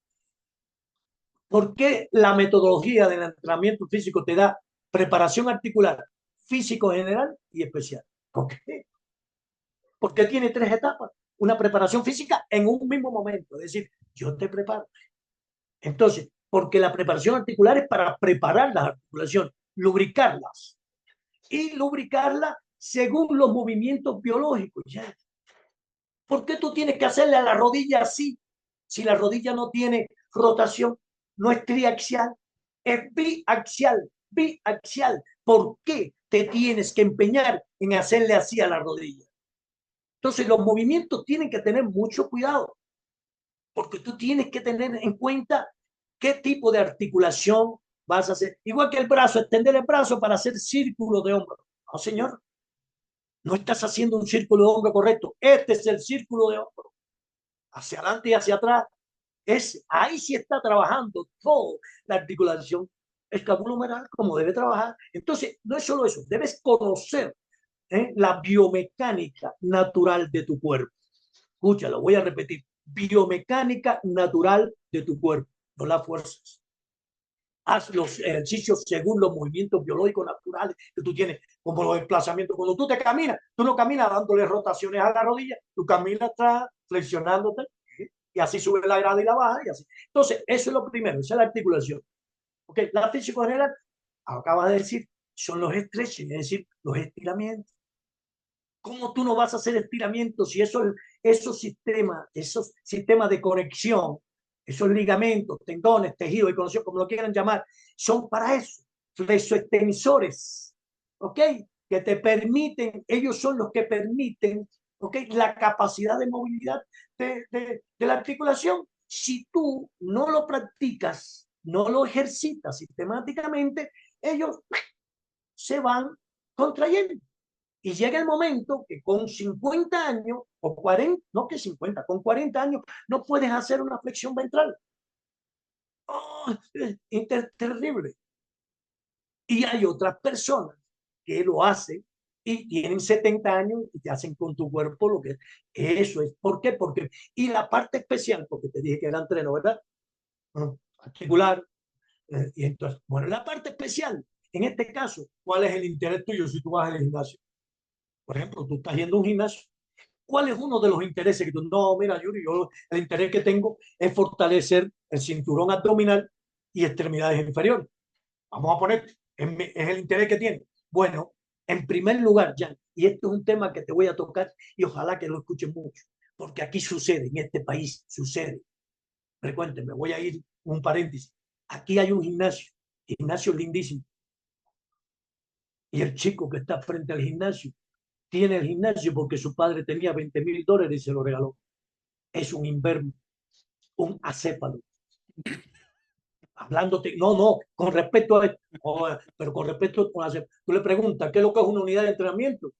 ¿por qué la metodología del entrenamiento físico te da preparación articular, físico general y especial? ¿Por qué? Porque tiene tres etapas. Una preparación física en un mismo momento, es decir, yo te preparo. Entonces, porque la preparación articular es para preparar las articulaciones, lubricarlas y lubricarlas según los movimientos biológicos. ¿Ya? ¿Por qué tú tienes que hacerle a la rodilla así? Si la rodilla no tiene rotación, no es triaxial, es biaxial, biaxial. ¿Por qué te tienes que empeñar en hacerle así a la rodilla? Entonces los movimientos tienen que tener mucho cuidado, porque tú tienes que tener en cuenta qué tipo de articulación vas a hacer. Igual que el brazo, extender el brazo para hacer círculo de hombro. No, señor, no estás haciendo un círculo de hombro correcto. Este es el círculo de hombro. Hacia adelante y hacia atrás. Ahí sí está trabajando toda la articulación escapulohumeral como debe trabajar. Entonces, no es solo eso, debes conocer la biomecánica natural de tu cuerpo. Escúchalo, voy a repetir. Biomecánica natural de tu cuerpo, no la fuerzas. Haz los ejercicios según los movimientos biológicos naturales que tú tienes, como los desplazamientos. Cuando tú te caminas, tú no caminas dándole rotaciones a la rodilla, tú caminas atrás, flexionándote, y así sube la grada y la baja, y así. Entonces, eso es lo primero, esa es la articulación. ¿Ok? La físico general, acaba de decir, son los stretches, es decir, los estiramientos. ¿Cómo tú no vas a hacer estiramientos si esos sistemas de conexión, esos ligamentos, tendones, tejidos y conexión, como lo quieran llamar, son para eso, flexoextensores, ¿ok? Que te permiten, ellos son los que permiten, ¿ok? La capacidad de movilidad de la articulación. Si tú no lo practicas, no lo ejercitas sistemáticamente, ellos se van contrayendo Y llega el momento que con 50 años o 40, no que 50, con 40 años no puedes hacer una flexión ventral. Oh, es terrible. Y hay otras personas que lo hacen y tienen 70 años y te hacen con tu cuerpo lo que eso es. ¿Por qué? Porque, y la parte especial, porque te dije que era entreno, ¿verdad? Articular. Y entonces, bueno, la parte especial, en este caso, ¿cuál es el interés tuyo si tú vas al gimnasio? Por ejemplo, tú estás yendo a un gimnasio. ¿Cuál es uno de los intereses que tú? No, mira, Yuri, yo el interés que tengo es fortalecer el cinturón abdominal y extremidades inferiores. Vamos a poner, es el interés que tiene. Bueno, en primer lugar, Jan, y esto es un tema que te voy a tocar y ojalá que lo escuchen mucho, porque aquí sucede, en este país sucede. Frecuente, me voy a ir un paréntesis. Aquí hay un gimnasio lindísimo, y el chico que está frente al gimnasio tiene el gimnasio porque su padre tenía $20,000 y se lo regaló. Es un inverno, un acépalo. Hablándote, no, no, con respecto a esto, no, pero con respecto a tú le preguntas, ¿qué es lo que es una unidad de entrenamiento?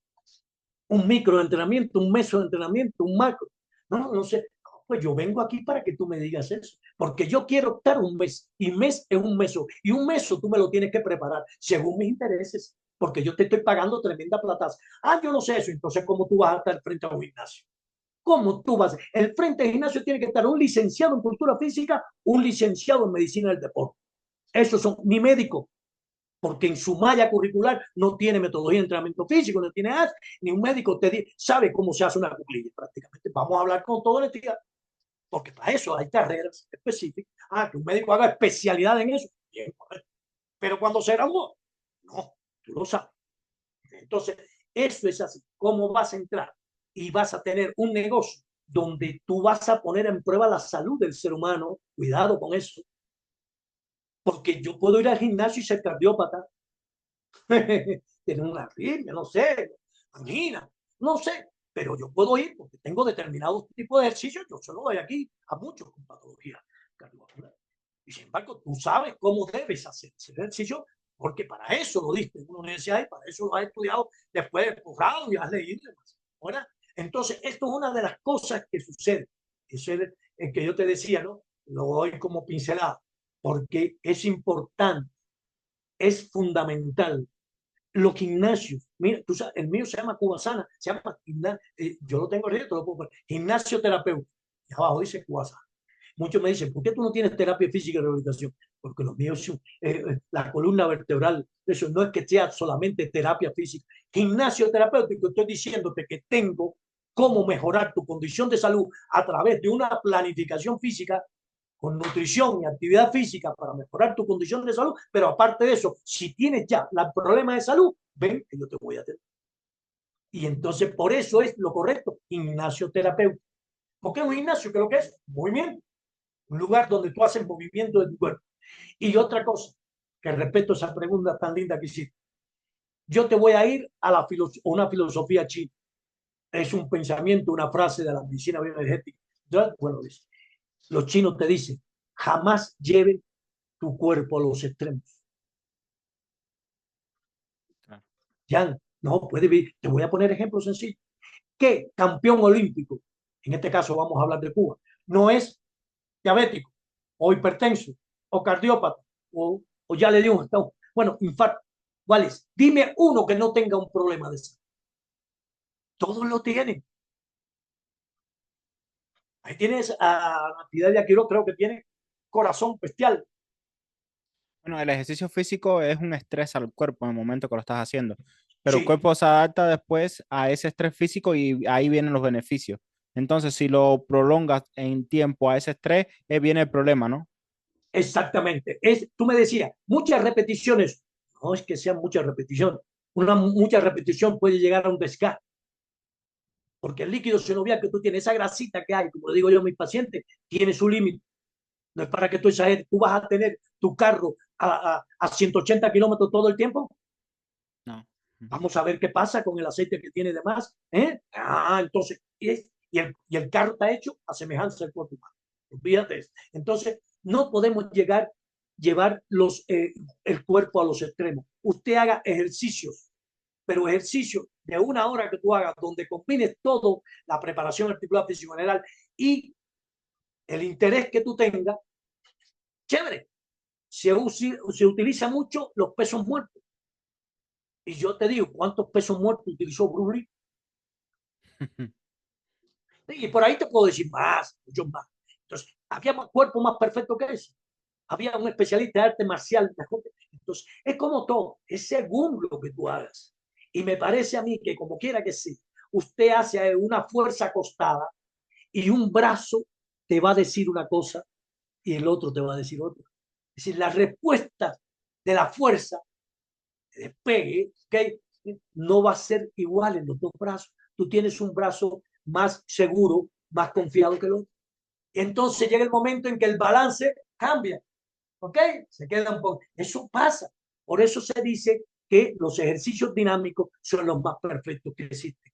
Un micro de entrenamiento, un meso de entrenamiento, un macro. No, no sé. Pues yo vengo aquí para que tú me digas eso, porque yo quiero optar un mes, y mes es un meso, y un meso tú me lo tienes que preparar según mis intereses, porque yo te estoy pagando tremenda plata. Ah, yo no sé eso, entonces ¿cómo tú vas a estar frente a un gimnasio? ¿Cómo tú vas? El frente del gimnasio tiene que estar un licenciado en cultura física, un licenciado en medicina del deporte. Esos son ni médicos, porque en su malla curricular no tiene metodología de entrenamiento físico, no tiene nada, ni un médico te sabe cómo se hace una cuclilla prácticamente. Vamos a hablar con toda honestidad, porque para eso hay carreras específicas. Ah, que un médico haga especialidad en eso, bien, pero cuando se graduó, no, tú lo sabes. Entonces, eso es así. ¿Cómo vas a entrar? Y vas a tener un negocio donde tú vas a poner en prueba la salud del ser humano. Cuidado con eso, porque yo puedo ir al gimnasio y ser cardiópata, tener una arritmia, no sé, angina, no sé, pero yo puedo ir porque tengo determinados tipos de ejercicios, yo se lo doy aquí a muchos con patología cardiovascular. Y sin embargo, tú sabes cómo debes hacer ese ejercicio, porque para eso lo diste en una universidad y para eso lo has estudiado después de posgrado y has leído y demás. ¿Verdad? Entonces, esto es una de las cosas que sucede. Eso es el que yo te decía, ¿no? Lo doy como pincelada, porque es importante, es fundamental los gimnasios. Mira, tú sabes, el mío se llama Cubasana, se llama yo lo tengo registrado, lo puedo poner, gimnasio terapéutico. Y abajo dice Cubasana. Muchos me dicen, ¿por qué tú no tienes terapia física y rehabilitación? Porque los míos son la columna vertebral. Eso no es que sea solamente terapia física. Gimnasio terapéutico, estoy diciéndote que tengo cómo mejorar tu condición de salud a través de una planificación física con nutrición y actividad física para mejorar tu condición de salud, pero aparte de eso, si tienes ya el problema de salud, ven que yo te voy a atender. Y entonces por eso es lo correcto, gimnasio terapéutico. ¿Por qué un gimnasio? ¿Qué es lo que es? Movimiento. Un lugar donde tú haces movimiento de tu cuerpo. Y otra cosa, que respeto a esa pregunta tan linda que hiciste, yo te voy a ir a una filosofía china. Es un pensamiento, una frase de la medicina bioenergética. Bueno, los chinos te dicen, jamás lleven tu cuerpo a los extremos. Ya, no, puede vivir. Te voy a poner ejemplos sencillos. ¿Qué campeón olímpico, en este caso vamos a hablar de Cuba, no es diabético o hipertenso o cardiópata o ya le dio un estado? Bueno, infarto. ¿Cuál es? Dime uno que no tenga un problema de salud. Todos lo tienen. Ahí tienes a Natividad de Aquiro, creo que tiene corazón bestial. Bueno, el ejercicio físico es un estrés al cuerpo en el momento que lo estás haciendo, pero el Sí, cuerpo se adapta después a ese estrés físico y ahí vienen los beneficios. Entonces, si lo prolongas en tiempo a ese estrés, viene el problema, ¿no? exactamente. Tú me decías, muchas repeticiones. No es que sean muchas repeticiones. Mucha repetición puede llegar a un desgaste, porque el líquido sinovial que tú tienes, esa grasita que hay, como le digo yo a mis pacientes, tiene su límite. No es para que tú exageres. Tú vas a tener tu carro a 180 kilómetros todo el tiempo. No. Vamos a ver qué pasa con el aceite que tiene de más. Entonces, y el carro está hecho a semejanza del cuerpo humano. Olvídate eso. Entonces, no podemos llevar el cuerpo a los extremos. Usted haga ejercicios, pero ejercicios de 1 hora que tú hagas, donde combines todo, la preparación articular físico general y el interés que tú tengas, chévere. Se utiliza mucho los pesos muertos. Y yo te digo, ¿cuántos pesos muertos utilizó Bruce Lee? Y por ahí te puedo decir más, muchos más. Entonces, había más cuerpo más perfecto que ese. Había un especialista de arte marcial mejor. Entonces, es como todo, es según lo que tú hagas. Y me parece a mí que como quiera que sea, usted hace una fuerza acostada y un brazo te va a decir una cosa y el otro te va a decir otra. Es decir, la respuesta de la fuerza de despegue, ¿okay? No va a ser igual en los dos brazos. Tú tienes un brazo más seguro, más confiado que el otro. Entonces llega el momento en que el balance cambia, ¿ok? Se queda un poco. Eso pasa. Por eso se dice que los ejercicios dinámicos son los más perfectos que existen.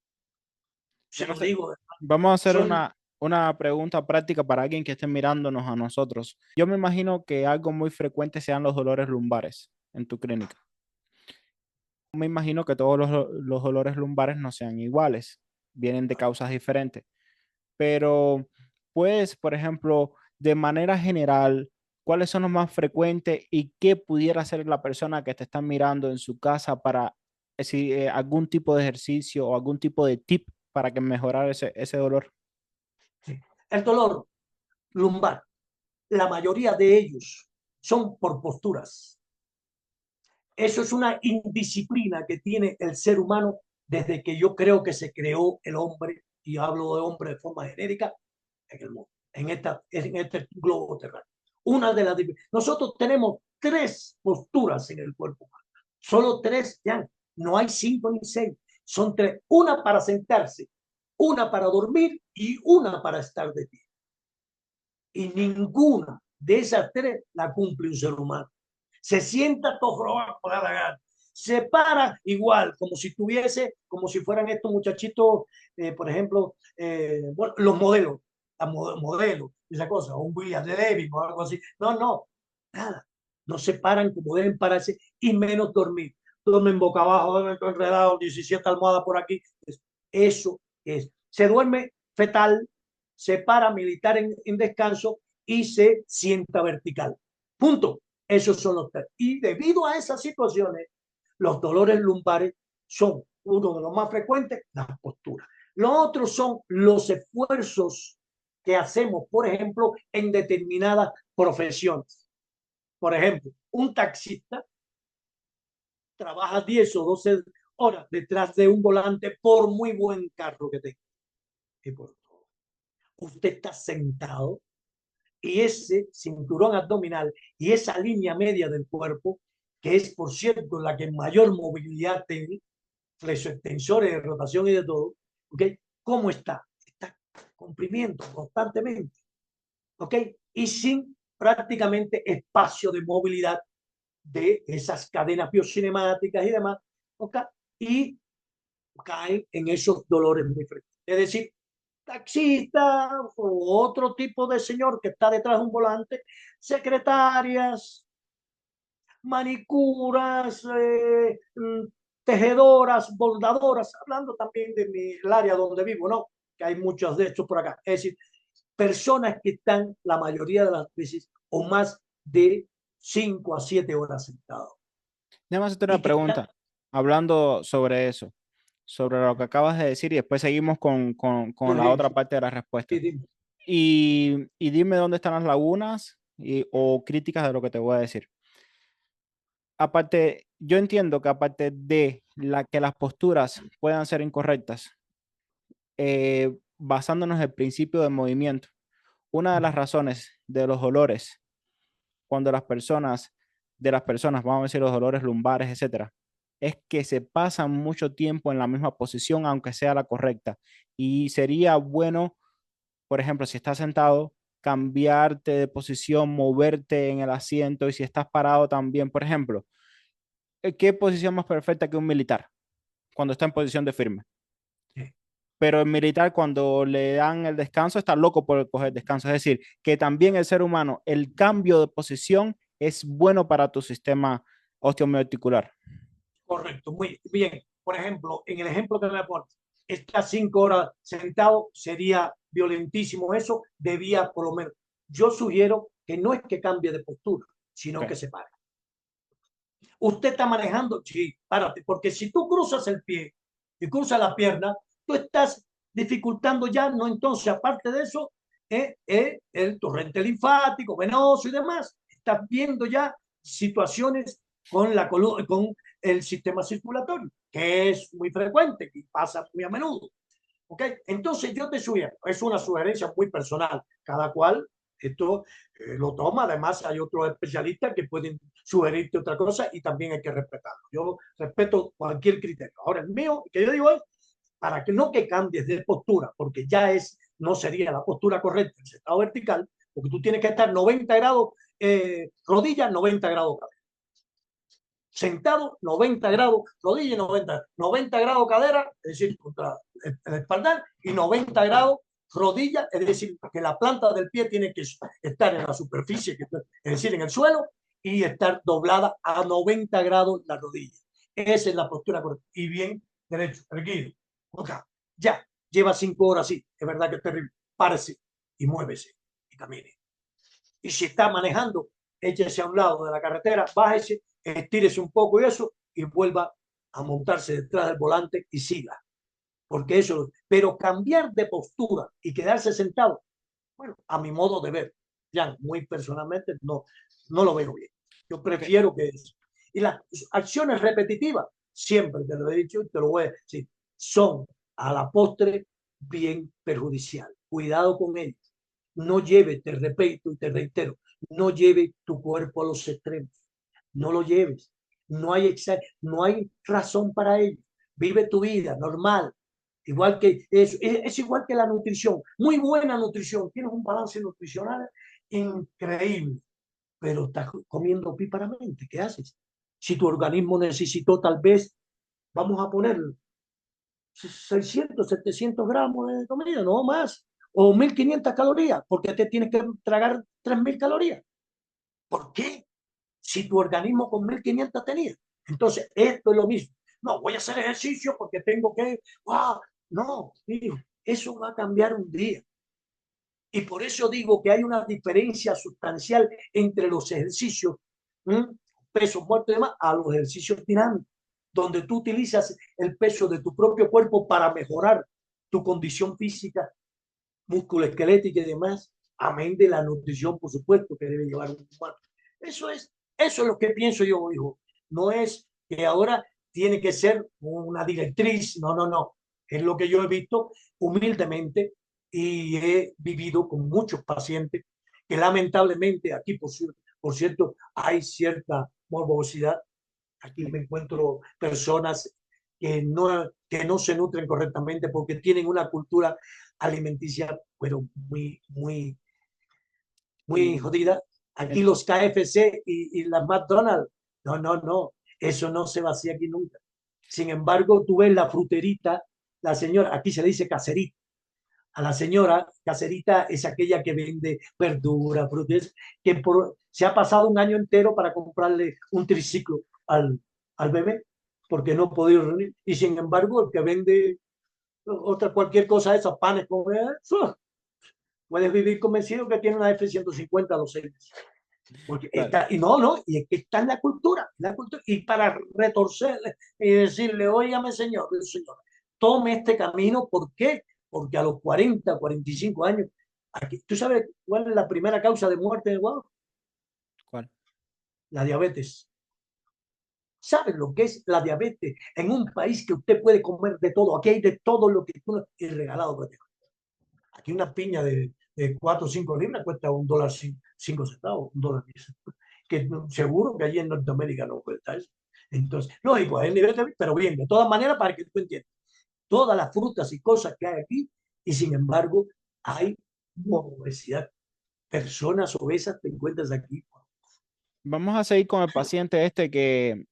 Se lo digo. Vamos a hacer Son, una pregunta práctica para alguien que esté mirándonos a nosotros. Yo me imagino que algo muy frecuente sean los dolores lumbares en tu clínica. Me imagino que todos los dolores lumbares no sean iguales, vienen de causas diferentes. Pero, pues, por ejemplo, de manera general, ¿cuáles son los más frecuentes y qué pudiera hacer la persona que te está mirando en su casa para si, algún tipo de ejercicio o algún tipo de tip para que mejorar ese dolor? sí. El dolor lumbar, la mayoría de ellos son por posturas. Eso es una indisciplina que tiene el ser humano desde que yo creo que se creó el hombre, y hablo de hombre de forma genérica, en el mundo, en este globo terráqueo. Nosotros tenemos 3 posturas en el cuerpo humano, solo 3 ya, no hay 5 ni 6, son 3, una para sentarse, una para dormir y una para estar de pie. Y ninguna de esas 3 la cumple un ser humano. Se sienta todo por la gana. Se para igual, como si tuviese, como si fueran estos muchachitos, por ejemplo, bueno, los modelos, modelos, esa cosa, o un William Levy o algo así. No, no, nada. No se paran como deben pararse y menos dormir. Duermen boca abajo, duermen enredados, 17 almohadas por aquí. Eso es. Se duerme fetal, se para militar en descanso y se sienta vertical. Punto. Esos son los 3. Y debido a esas situaciones, los dolores lumbares son uno de los más frecuentes, las posturas. Los otros son los esfuerzos que hacemos, por ejemplo, en determinadas profesiones. Por ejemplo, un taxista trabaja 10 o 12 horas detrás de un volante por muy buen carro que tenga. Y por todo. Usted está sentado y ese cinturón abdominal y esa línea media del cuerpo, que es, por cierto, la que mayor movilidad tiene, flexoextensores de rotación y de todo, ¿ok? ¿Cómo está? Está comprimiendo constantemente, ¿ok? Y sin prácticamente espacio de movilidad de esas cadenas biocinemáticas y demás, ¿ok? Y caen en esos dolores muy frecuentes. Es decir, taxista o otro tipo de señor que está detrás de un volante, secretarias, manicuras, tejedoras, bordadoras, hablando también de el área donde vivo, ¿no? Que hay muchos de estos por acá. Es decir, personas que están la mayoría de las veces o más de 5 a 7 horas sentados. Déjame hacerte una Y que pregunta, hablando sobre eso, sobre lo que acabas de decir y después seguimos con la otra parte de la respuesta. Y dime dónde están las lagunas o críticas de lo que te voy a decir. Aparte, yo entiendo que aparte de que las posturas puedan ser incorrectas, basándonos en el principio de movimiento, una de las razones de los dolores, cuando de las personas, vamos a decir los dolores lumbares, etcétera, es que se pasan mucho tiempo en la misma posición, aunque sea la correcta. Y sería bueno, por ejemplo, si estás sentado, cambiarte de posición, moverte en el asiento y si estás parado también, por ejemplo, ¿qué posición más perfecta que un militar cuando está en posición de firme? Pero el militar cuando le dan el descanso está loco por coger descanso. Es decir, que también el ser humano, el cambio de posición es bueno para tu sistema osteoarticular. correcto, muy bien. por ejemplo, en el ejemplo que me pones, estas 5 horas sentado sería violentísimo. Eso debía, por lo menos, yo sugiero que no es que cambie de postura, sino Ok. que se pare. Usted está manejando, sí, párate, porque si tú cruzas el pie y cruzas la pierna, tú estás dificultando ya, no, entonces, aparte de eso, el torrente linfático, venoso y demás, estás viendo ya situaciones con con el sistema circulatorio, que es muy frecuente y pasa muy a menudo. ¿Ok? Entonces yo te sugiero, es una sugerencia muy personal, cada cual esto lo toma, además hay otros especialistas que pueden sugerirte otra cosa y también hay que respetarlo. Yo respeto cualquier criterio. Ahora el mío, que yo digo es, para que no que cambies de postura, porque ya es, no sería la postura correcta, el sentado vertical, porque tú tienes que estar 90 grados rodillas, 90 grados cabeza. Sentado, 90 grados, rodilla, 90 grados cadera, es decir, contra el espaldar, y 90 grados rodilla, es decir, que la planta del pie tiene que estar en la superficie, es decir, en el suelo, y estar doblada a 90 grados la rodilla. Esa es la postura correcta. Y bien derecho, erguido. Okay. Ya, lleva 5 horas así, es verdad que es terrible. Párese y muévese y camine. Y si está manejando, échese a un lado de la carretera, bájese, estírese un poco y eso, y vuelva a montarse detrás del volante y siga. Porque eso, pero cambiar de postura y quedarse sentado, bueno, a mi modo de ver, ya muy personalmente no lo veo bien. Yo Ok. prefiero que eso. Y las acciones repetitivas, siempre te lo he dicho y te lo voy a decir, son a la postre bien perjudicial. Cuidado con ello. No lleve, te repito y te reitero, no lleve tu cuerpo a los extremos. No lo lleves. No hay razón para ello. Vive tu vida normal. Igual que es igual que la nutrición. Muy buena nutrición. Tienes un balance nutricional increíble, pero estás comiendo píparamente. ¿Qué haces? Si tu organismo necesitó tal vez, vamos a poner 600, 700 gramos de comida, no más, o 1500 calorías, porque te tienes que tragar 3000 calorías. ¿Por qué? Si tu organismo con 1500 tenía. Entonces, esto es lo mismo. No, voy a hacer ejercicio porque tengo que, wow, no, hijo, eso va a cambiar un día. Y por eso digo que hay una diferencia sustancial entre los ejercicios, peso muerto y demás, a los ejercicios dinámicos, donde tú utilizas el peso de tu propio cuerpo para mejorar tu condición física, músculo esquelética y demás, amén de la nutrición, por supuesto, que debe llevar un humano. Eso es lo que pienso yo, hijo. No es que ahora tiene que ser una directriz, no, no, no. Es lo que yo he visto humildemente y he vivido con muchos pacientes que lamentablemente aquí, por cierto, hay cierta morbosidad. Aquí me encuentro personas que no se nutren correctamente porque tienen una cultura alimenticia, pero muy Y jodida. Aquí en- los KFC y las McDonald's, no, no, no, eso no se vacía aquí nunca. Sin embargo, tú ves la fruterita, la señora, aquí se le dice caserita. A la señora caserita es aquella que vende verdura, frutas, se ha pasado un año entero para comprarle un triciclo al bebé, porque no ha podido reunir. Y sin embargo, el que vende cualquier cosa de esos panes, puedes vivir convencido que tiene una F-150 a los 6 meses. Porque claro, está, y no, no, y es que está en la cultura, y para retorcerle y decirle, óigame, señor, tome este camino, ¿por qué? Porque a los 40, 45 años, aquí, ¿tú sabes cuál es la primera causa de muerte en Ecuador? ¿cuál? La diabetes. ¿Sabes lo que es la diabetes en un país que usted puede comer de todo? Aquí hay de todo lo que tú y regalado. Aquí una piña de 4 o 5 libras cuesta $1, 5 centavos, $1.10. Que seguro que allí en Norteamérica no cuesta eso. Entonces, lógico, es el nivel de, pero bien, de todas maneras, para que tú entiendas, todas las frutas y cosas que hay aquí, y sin embargo, hay obesidad. Personas obesas te encuentras aquí. Vamos a seguir con el paciente este que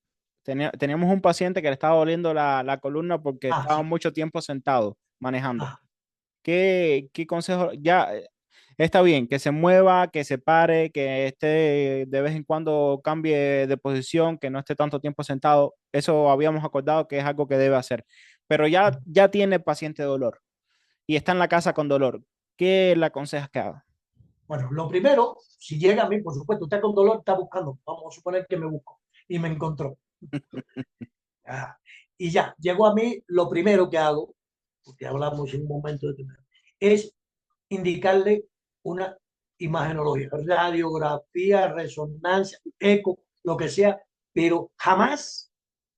teníamos un paciente que le estaba doliendo la columna porque estaba Sí. mucho tiempo sentado manejando. Ah, ¿Qué consejo? Ya, Está bien, que se mueva, que se pare, que esté de vez en cuando cambie de posición, que no esté tanto tiempo sentado. Eso habíamos acordado que es algo que debe hacer. Pero ya tiene paciente dolor y está en la casa con dolor. ¿Qué le aconsejas que haga? Bueno, lo primero, si llega a mí, por supuesto, está con dolor, está buscando, vamos a suponer que me buscó y me encontró. Ah, y ya, llegó a mí, lo primero que hago, porque hablamos en un momento determinado, es indicarle una imagenología, radiografía, resonancia, eco, lo que sea, pero jamás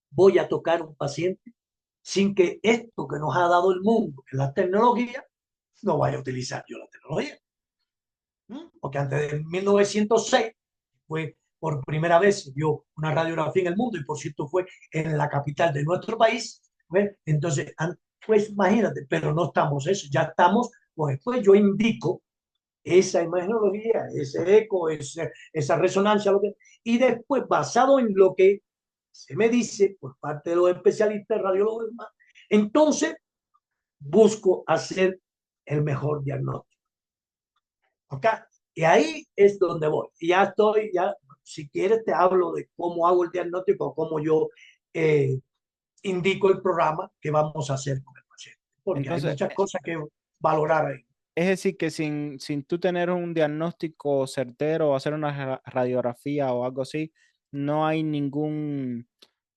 voy a tocar un paciente sin que esto que nos ha dado el mundo, que es la tecnología, no vaya a utilizar yo la tecnología. Porque antes de 1906 fue por primera vez se vio una radiografía en el mundo y por cierto fue en la capital de nuestro país. ¿Ves? Entonces, pues imagínate, pero no estamos eso, ya estamos, pues después yo indico esa imagenología, ese eco, esa resonancia, lo que, y después basado en lo que se me dice por parte de los especialistas radiólogos, entonces busco hacer el mejor diagnóstico. ¿Ok? Y ahí es donde voy. Y ya estoy, ya, si quieres te hablo de cómo hago el diagnóstico, cómo yo eh, indico el programa que vamos a hacer con el paciente. Porque hay Entonces, muchas cosas que valorar ahí. es decir, que sin tú tener un diagnóstico certero o hacer una radiografía o algo así, no hay ningún,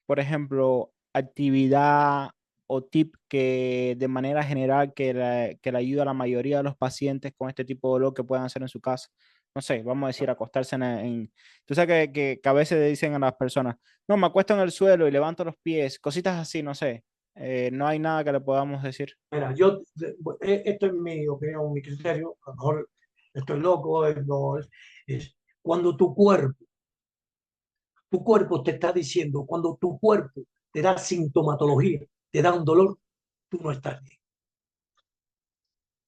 por ejemplo, actividad o tip que de manera general que le ayude a la mayoría de los pacientes con este tipo de dolor que puedan hacer en su casa. No sé, vamos a decir, acostarse Tú sabes que a veces le dicen a las personas, no, me acuesto en el suelo y levanto los pies, cositas así, no sé. No hay nada que le podamos decir. Mira, esto es mi opinión, mi criterio, a lo mejor estoy loco, no, es cuando tu cuerpo te está diciendo, cuando tu cuerpo te da sintomatología, te da un dolor, tú no estás bien.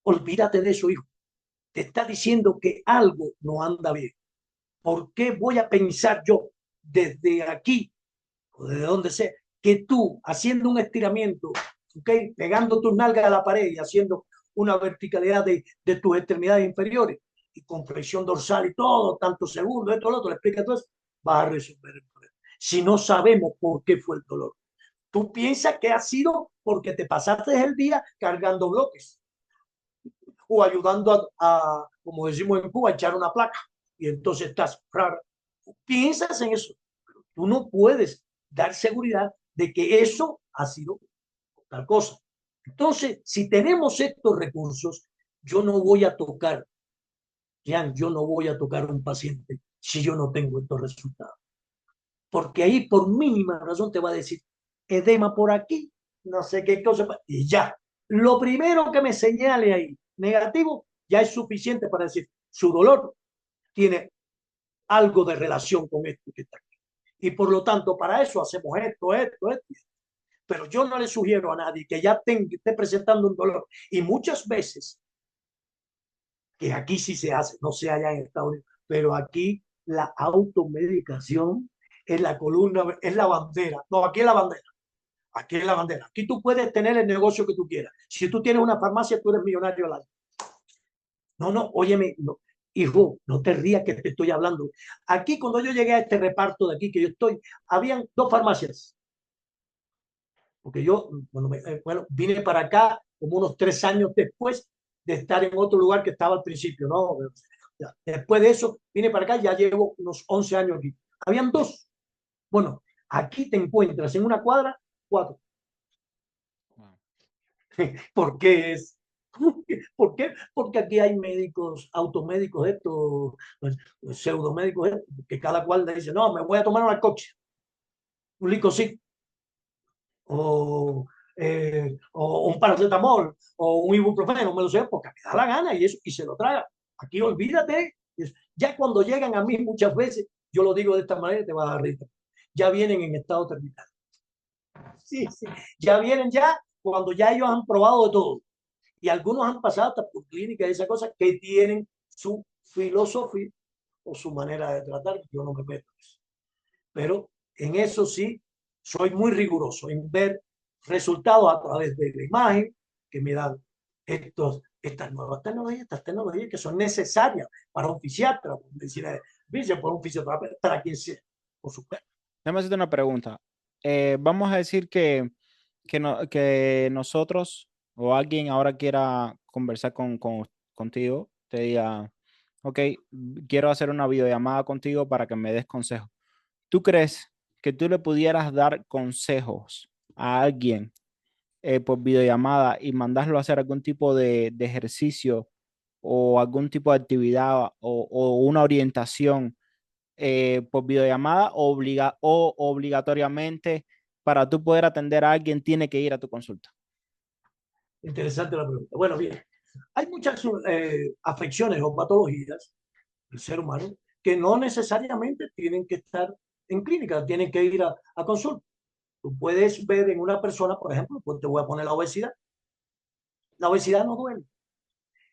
Olvídate de eso, hijo. Te está diciendo que algo no anda bien. ¿Por qué voy a pensar yo desde aquí o desde donde sea que tú haciendo un estiramiento, ¿okay? Pegando tus nalgas a la pared y haciendo una verticalidad de tus extremidades inferiores y con flexión dorsal y todo, tanto segundo, esto, lo otro, le explica todo eso, vas a resolver el problema. Si no sabemos por qué fue el dolor, tú piensas que ha sido porque te pasaste el día cargando bloques o ayudando como decimos en Cuba, a echar una placa. Y entonces estás raro. Piensas en eso. Tú no puedes dar seguridad de que eso ha sido tal cosa. Entonces, si tenemos estos recursos, yo no voy a tocar, Jan, yo no voy a tocar a un paciente si yo no tengo estos resultados. Porque ahí, por mínima razón, te va a decir, edema por aquí, no sé qué cosa, y ya. Lo primero que me señale ahí, negativo, ya es suficiente para decir, su dolor tiene algo de relación con esto que está aquí. Y por lo tanto, para eso hacemos esto. Pero yo no le sugiero a nadie que ya esté presentando un dolor. Y muchas veces, que aquí sí se hace, no sé allá en Estados Unidos, pero aquí la automedicación es la columna, es la bandera. No, aquí es la bandera. Aquí es la bandera. Aquí tú puedes tener el negocio que tú quieras. Si tú tienes una farmacia, tú eres millonario al año. No, no, óyeme, no, hijo, no te rías que te estoy hablando. Aquí, cuando yo llegué a este reparto de aquí que yo estoy, habían dos farmacias. Porque yo, bueno, vine para acá como unos 3 años después de estar en otro lugar que estaba al principio, ¿no? Ya, después de eso, vine para acá, ya llevo unos 11 años aquí. Habían dos. Bueno, aquí te encuentras en una cuadra, cuatro. Wow. ¿Por qué es? ¿Por qué? Porque aquí hay médicos, automédicos, estos, pues, pseudomédicos, que cada cual le dice, no, me voy a tomar una coche, un licocito, o un paracetamol, o un ibuprofeno, me lo sé, porque me da la gana y, eso, y se lo traga. Aquí olvídate. Ya cuando llegan a mí muchas veces, yo lo digo de esta manera, te vas a dar risa. Ya vienen en estado terminal. Sí, sí. Ya vienen ya cuando ya ellos han probado de todo. Y algunos han pasado hasta por clínicas y esas cosas que tienen su filosofía o su manera de tratar. Yo no me meto en eso. Pero en eso sí soy muy riguroso en ver resultados a través de la imagen que me dan estas nuevas tecnologías, estas tecnologías que son necesarias para un fisiatra, para un para un fisioterapeuta, para quien sea, por supuesto. Déjame hacerte una pregunta. Vamos a decir que nosotros o alguien ahora quiera conversar contigo, te diga, ok, quiero hacer una videollamada contigo para que me des consejos. ¿Tú crees que tú le pudieras dar consejos a alguien por videollamada y mandarlo a hacer algún tipo de ejercicio o algún tipo de actividad o una orientación por videollamada o obligatoriamente para tú poder atender a alguien tiene que ir a tu consulta? Interesante la pregunta. Bueno, bien, hay muchas afecciones o patologías del ser humano que no necesariamente tienen que estar en clínica, tienen que ir a consulta. Tú puedes ver en una persona, por ejemplo, pues te voy a poner la obesidad. La obesidad no duele.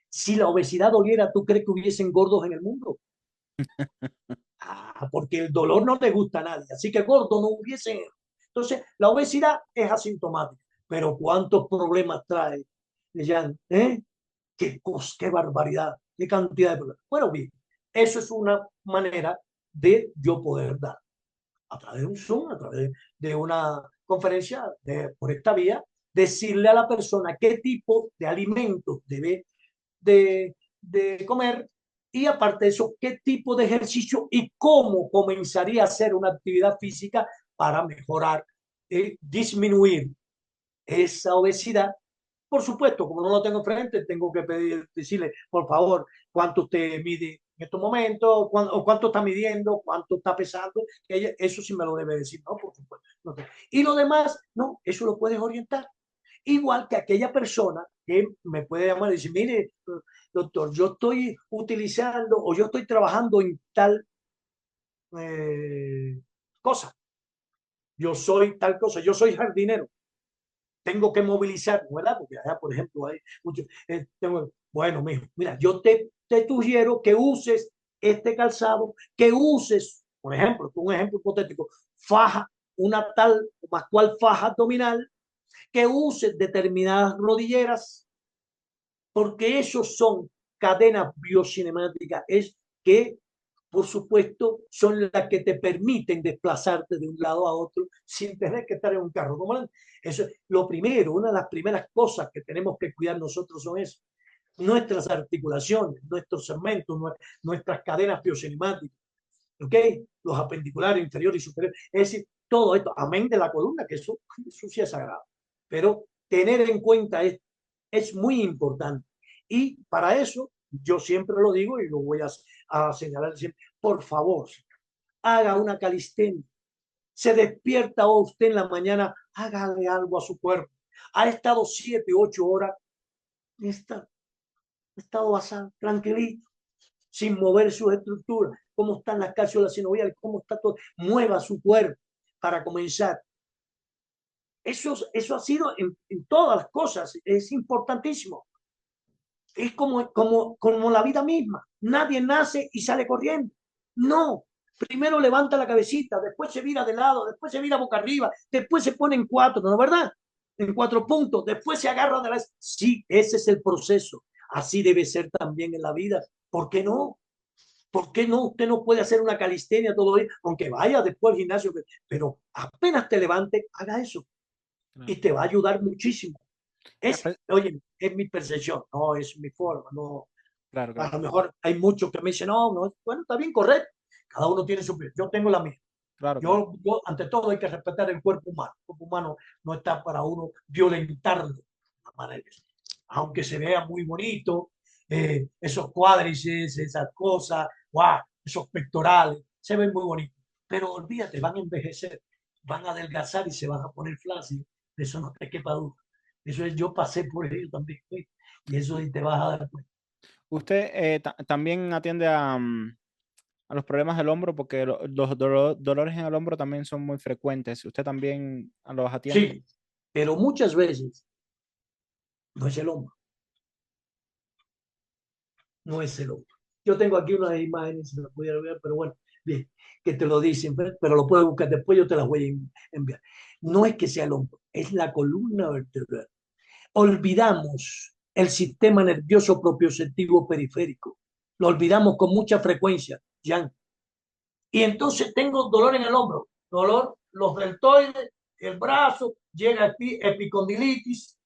Si la obesidad doliera, ¿tú crees que hubiesen gordos en el mundo? Porque el dolor no le gusta a nadie, así que gordo no hubiesen. Entonces, la obesidad es asintomática, pero ¿cuántos problemas trae? Jan? Qué barbaridad, qué cantidad de problemas. Bueno, bien, eso es una manera de yo poder dar a través de un Zoom, a través de una conferencia por esta vía, decirle a la persona qué tipo de alimentos debe de comer y aparte de eso, qué tipo de ejercicio y cómo comenzaría a hacer una actividad física para mejorar, disminuir esa obesidad. Por supuesto, como no lo tengo frente, tengo que decirle, por favor, cuánto usted mide en estos momentos, cuánto está midiendo, cuánto está pesando. Eso sí me lo debe decir, ¿no? Por supuesto. No. Y lo demás, no, eso lo puedes orientar. Igual que aquella persona que me puede llamar y decir, mire, doctor, yo estoy utilizando o yo estoy trabajando en tal cosa. Yo soy tal cosa, yo soy jardinero. Tengo que movilizar, ¿verdad? Porque allá, por ejemplo, hay muchos. Bueno, mijo, mira, yo te sugiero que uses este calzado, que uses, por ejemplo, un ejemplo hipotético, faja, una tal o más cual faja abdominal, que uses determinadas rodilleras, porque esos son cadenas biocinemáticas, es que, por supuesto, son las que te permiten desplazarte de un lado a otro sin tener que estar en un carro. Eso es lo primero, una de las primeras cosas que tenemos que cuidar nosotros son eso. Nuestras articulaciones, nuestros segmentos, nuestras cadenas biocinemáticas, ¿ok? Los apendiculares inferiores y superiores. Es decir, todo esto, amén de la columna, que eso sí es sagrado. Pero tener en cuenta esto es muy importante. Y para eso, yo siempre lo digo y lo voy a señalar siempre, por favor, haga una calistenia. Se despierta usted en la mañana, hágale algo a su cuerpo. Ha estado 7, 8 horas, está, ha estado basado, tranquilito, sin mover sus estructuras. Cómo están las cápsulas sinoviales, cómo está todo. Mueva su cuerpo para comenzar. Eso ha sido en todas las cosas, es importantísimo. Es como la vida misma. Nadie nace y sale corriendo. No. Primero levanta la cabecita, después se vira de lado, después se vira boca arriba, después se pone en cuatro, ¿no es verdad? En 4 puntos, después se agarra de las... Sí, ese es el proceso. Así debe ser también en la vida. ¿Por qué no? ¿Por qué no? Usted no puede hacer una calistenia todo el día, aunque vaya después al gimnasio, pero apenas te levante, haga eso y Claro. te va a ayudar muchísimo. Ya, Oye, es mi percepción, no es mi forma, no. claro, A claro, lo mejor hay muchos que me dicen, no, no, bueno, está bien, correcto. Cada uno tiene su... Yo tengo la mía. claro, claro. Ante todo, hay que respetar el cuerpo humano. El cuerpo humano no está para uno violentarlo de la manera que sea. Aunque se vea muy bonito, esos cuádriceps, esas cosas, wow, esos pectorales, se ven muy bonitos. Pero olvídate, van a envejecer, van a adelgazar y se van a poner flácidos. De eso no te quepa duda. Eso es, yo pasé por ello también. ¿Sí? Y eso te vas a dar cuenta. Usted también atiende a los problemas del hombro porque los dolores en el hombro también son muy frecuentes. ¿Usted también los atiende? Sí, pero muchas veces no es el hombro, no es el hombro. Yo tengo aquí unas imágenes, si me pudiera ver, pero bueno, bien, que te lo dicen, pero lo puedes buscar después, yo te las voy a enviar. No es que sea el hombro, es la columna vertebral. Olvidamos el sistema nervioso propioceptivo periférico. Lo olvidamos con mucha frecuencia, Jan. Y entonces tengo dolor en el hombro, dolor, los deltoides, el brazo, llega epicondilitis,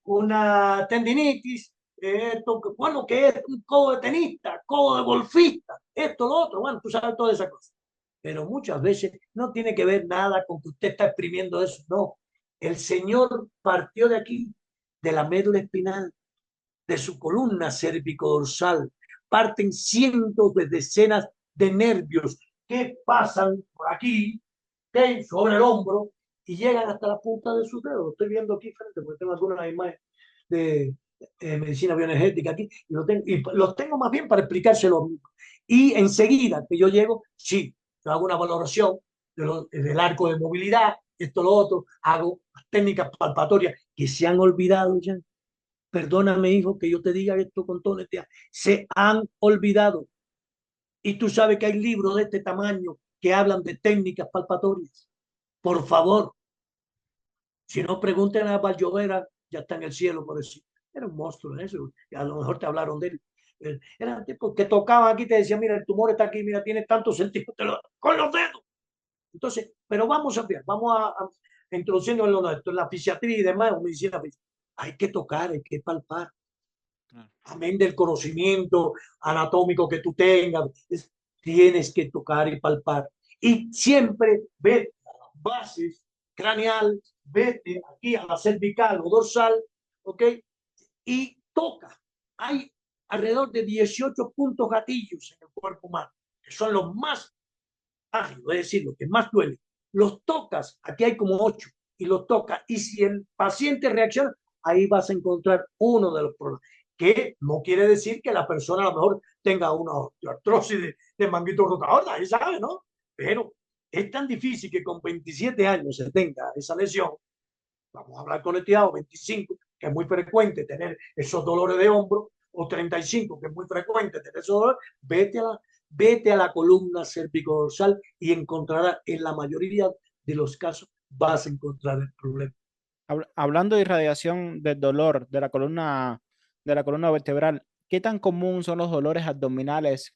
una tendinitis, esto, bueno, que es un codo de tenista, codo de golfista, esto, lo otro, bueno, tú sabes toda esa cosa. Pero muchas veces no tiene que ver nada con que usted está exprimiendo eso, no. El señor partió de aquí, de la médula espinal, de su columna cervicodorsal, parten cientos de decenas de nervios que pasan por aquí, ¿okay? Sobre el hombro y llegan hasta la punta de sus dedos. Lo estoy viendo aquí frente porque tengo algunas imágenes de medicina bioenergética aquí y los tengo más bien para explicárselo. Y enseguida que yo llego, sí, yo hago una valoración del arco de movilidad, esto, lo otro, hago técnicas palpatorias que se han olvidado ya. Perdóname, hijo, que yo te diga esto con toda honestidad. Se han olvidado. Y tú sabes que hay libros de este tamaño que hablan de técnicas palpatorias. Por favor, si no pregunten a Vallovera, ya está en el cielo, por decir. Era un monstruo eso. A lo mejor te hablaron de él. Era un tipo que tocaban aquí y te decía, mira, el tumor está aquí, mira, tiene tantos centímetros con los dedos. Entonces, pero vamos a ver, vamos a introduciendo en lo nuestro, en la fisiatría y demás, o medicina física. Hay que tocar, hay que palpar. Amén del conocimiento anatómico que tú tengas, tienes que tocar y palpar. Y siempre vete a las bases craneal, vete aquí a la cervical o dorsal, ¿ok? Y toca. Hay alrededor de 18 puntos gatillos en el cuerpo humano, que son los más ágiles, es decir, los que más duelen. Los tocas, aquí hay como 8, y los tocas. Y si el paciente reacciona, ahí vas a encontrar uno de los problemas que no quiere decir que la persona a lo mejor tenga una artrosis de manguito rotador, nadie sabe, ¿no? Pero es tan difícil que con 27 años se tenga esa lesión, vamos a hablar con honestidad, o 25, que es muy frecuente tener esos dolores de hombro, o 35, que es muy frecuente tener esos dolores, vete a la columna cervicodorsal y encontrarás, en la mayoría de los casos, vas a encontrar el problema. Hablando de irradiación del dolor de la columna vertebral, ¿qué tan común son los dolores abdominales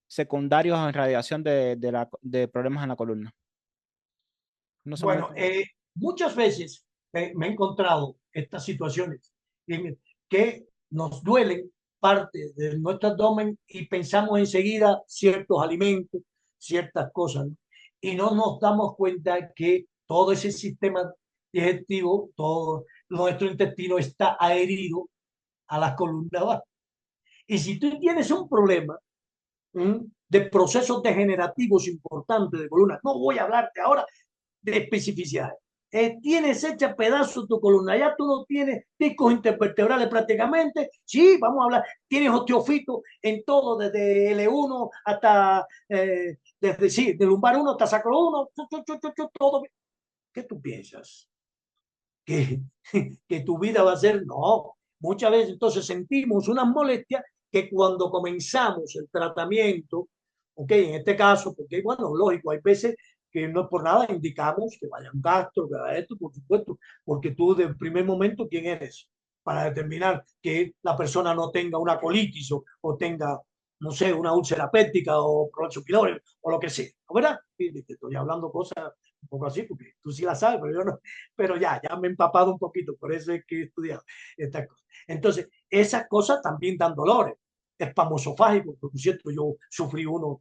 secundarios a radiación de problemas en la columna? No son muy Bueno, comunes. muchas veces me he encontrado estas situaciones en que nos duelen parte de nuestro abdomen y pensamos enseguida ciertos alimentos, ciertas cosas, ¿no? Y no nos damos cuenta que todo ese sistema digestivo, todo nuestro intestino está adherido a la columna baja. Y si tú tienes un problema de procesos degenerativos importantes de columna, no voy a hablarte ahora de especificidades. Tienes hecha pedazos tu columna, ya tú no tienes discos intervertebrales prácticamente, sí, vamos a hablar, tienes osteofito en todo, desde L1 hasta, desde, sí, de lumbar 1 hasta sacro 1, todo. ¿Qué tú piensas? ¿Que, que tu vida va a ser? No, muchas veces entonces sentimos unas molestias que cuando comenzamos el tratamiento, ok, en este caso, porque bueno, lógico, hay veces que no por nada indicamos que vaya un gastro, que vaya esto, por supuesto, porque tú de primer momento, ¿quién eres? Para determinar que la persona no tenga una colitis o tenga, no sé, una úlcera péptica o prolapso pylori o lo que sea, ¿no? ¿Verdad? Y te estoy hablando cosas un poco así, porque tú sí la sabes, pero yo no, pero ya me he empapado un poquito, por eso es que he estudiado estas cosas. Entonces, esas cosas también dan dolores, espamosofágicos, por cierto, yo sufrí uno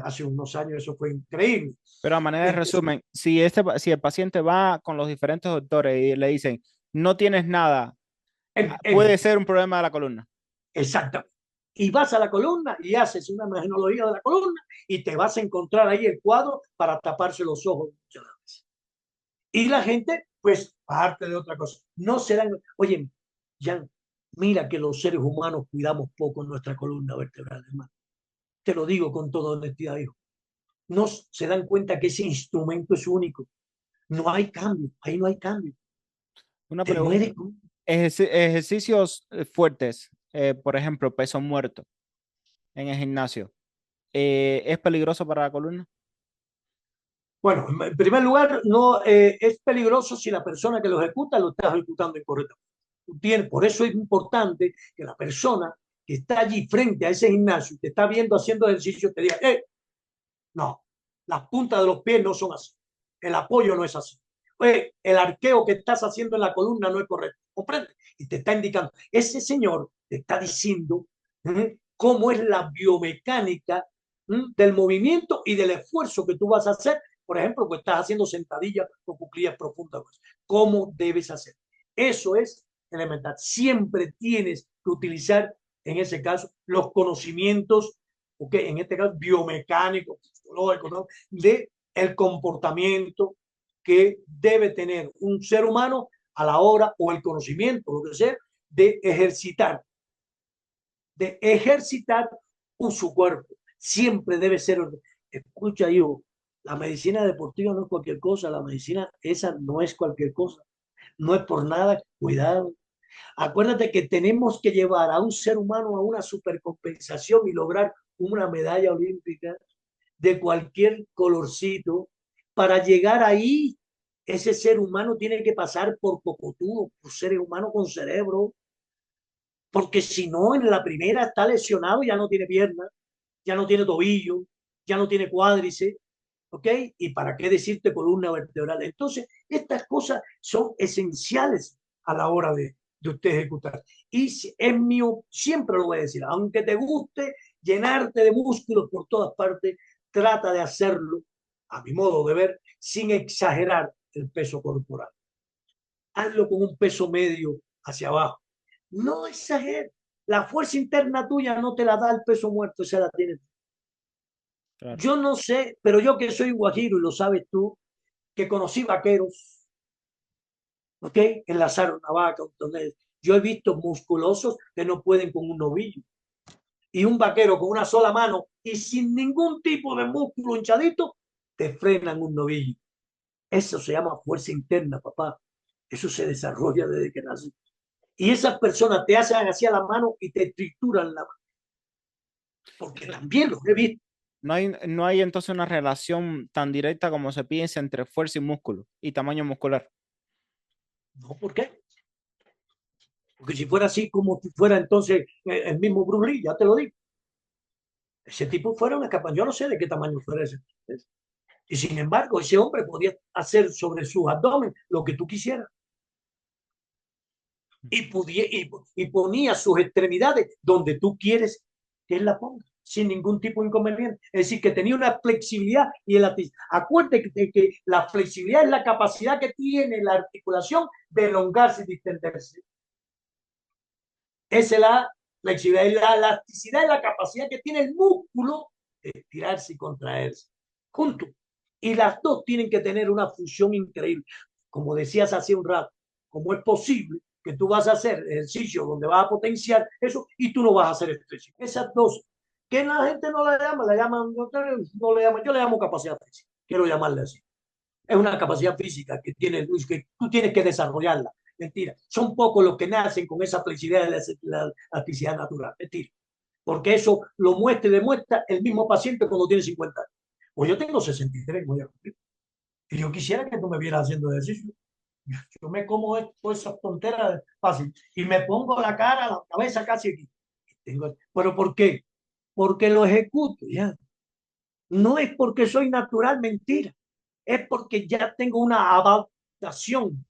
hace unos años, eso fue increíble. Pero a manera de Entonces, resumen, si el paciente va con los diferentes doctores y le dicen, no tienes nada, puede ser un problema de la columna. exactamente. Y vas a la columna y haces una imagenología de la columna y te vas a encontrar ahí el cuadro para taparse los ojos muchas veces. Y la gente, pues, parte de otra cosa. No se dan, oye, Jan, mira que los seres humanos cuidamos poco nuestra columna vertebral, hermano. Te lo digo con toda honestidad, hijo. No se dan cuenta que ese instrumento es único. No hay cambio, ahí no hay cambio. Una Te pregunta. mueres con... Ejercicios fuertes, por ejemplo, peso muerto en el gimnasio, ¿es peligroso para la columna? Bueno, en primer lugar, no es peligroso si la persona que lo ejecuta lo está ejecutando incorrectamente. Tú tienes, por eso es importante que la persona que está allí frente a ese gimnasio y te está viendo haciendo ejercicio te diga, no, las puntas de los pies no son así, el apoyo no es así. Oye, el arqueo que estás haciendo en la columna no es correcto, ¿comprende? Y te está indicando, ese señor te está diciendo cómo es la biomecánica del movimiento y del esfuerzo que tú vas a hacer. Por ejemplo, que estás haciendo sentadillas o cuclillas profundas, cómo debes hacer. Eso es elemental. Siempre tienes que utilizar, en ese caso, los conocimientos, en este caso, biomecánicos, psicológicos, ¿no? De el comportamiento que debe tener un ser humano a la hora, o el conocimiento, lo que sea, de ejercitar su cuerpo. Siempre debe ser, escucha, hijo, la medicina deportiva no es cualquier cosa, la medicina esa no es cualquier cosa, no es por nada, cuidado. Acuérdate que tenemos que llevar a un ser humano a una supercompensación y lograr una medalla olímpica de cualquier colorcito. Para llegar ahí, ese ser humano tiene que pasar por cocotudo, por seres humanos con cerebro, porque si no, en la primera está lesionado, ya no tiene pierna, ya no tiene tobillo, ya no tiene cuádriceps, ¿ok? Y para qué decirte columna vertebral. Entonces, estas cosas son esenciales a la hora de usted ejecutar. Y es mío, siempre lo voy a decir, aunque te guste llenarte de músculos por todas partes, trata de hacerlo, a mi modo de ver, sin exagerar el peso corporal. Hazlo con un peso medio hacia abajo. No exageres. La fuerza interna tuya no te la da el peso muerto, se la tiene. Claro. Yo no sé, pero yo que soy guajiro y lo sabes tú, que conocí vaqueros, ¿ok? Enlazaron una vaca, un tonel. Yo he visto musculosos que no pueden con un novillo. Y un vaquero con una sola mano y sin ningún tipo de músculo hinchadito, te frenan un novillo. Eso se llama fuerza interna, papá. Eso se desarrolla desde que naces. Y esas personas te hacen hacia la mano y te trituran la mano. Porque también lo he visto. No hay entonces una relación tan directa como se piensa entre fuerza y músculo y tamaño muscular. No, ¿por qué? Porque si fuera así, como si fuera entonces el mismo Bruce Lee, ya te lo digo. Ese tipo fuera una capa. Yo no sé de qué tamaño fuera ese. Y sin embargo, ese hombre podía hacer sobre su abdomen lo que tú quisieras. Y ponía sus extremidades donde tú quieres que él la ponga, sin ningún tipo de inconveniente. Es decir, que tenía una flexibilidad y acuérdate que la flexibilidad es la capacidad que tiene la articulación de elongarse y distenderse. Esa es la flexibilidad, y la elasticidad es la capacidad que tiene el músculo de estirarse y contraerse juntos. Y las dos tienen que tener una fusión increíble. Como decías hace un rato, ¿cómo es posible que tú vas a hacer ejercicio donde vas a potenciar eso y tú no vas a hacer ejercicio? Esas dos, que la gente no la llaman, no le llaman, yo le llamo capacidad física, quiero llamarle así. Es una capacidad física que tú tienes que desarrollarla. Mentira. Son pocos los que nacen con esa flexibilidad de la elasticidad natural. Mentira. Porque eso lo muestra y demuestra el mismo paciente cuando tiene 50 años. Pues yo tengo 63, voy a cumplir. Y yo quisiera que tú me vieras haciendo ejercicio. Yo me como todas esas tonteras fácil y me pongo la cara, la cabeza casi aquí. ¿Pero por qué? Porque lo ejecuto, ya. No es porque soy natural, mentira. Es porque ya tengo una adaptación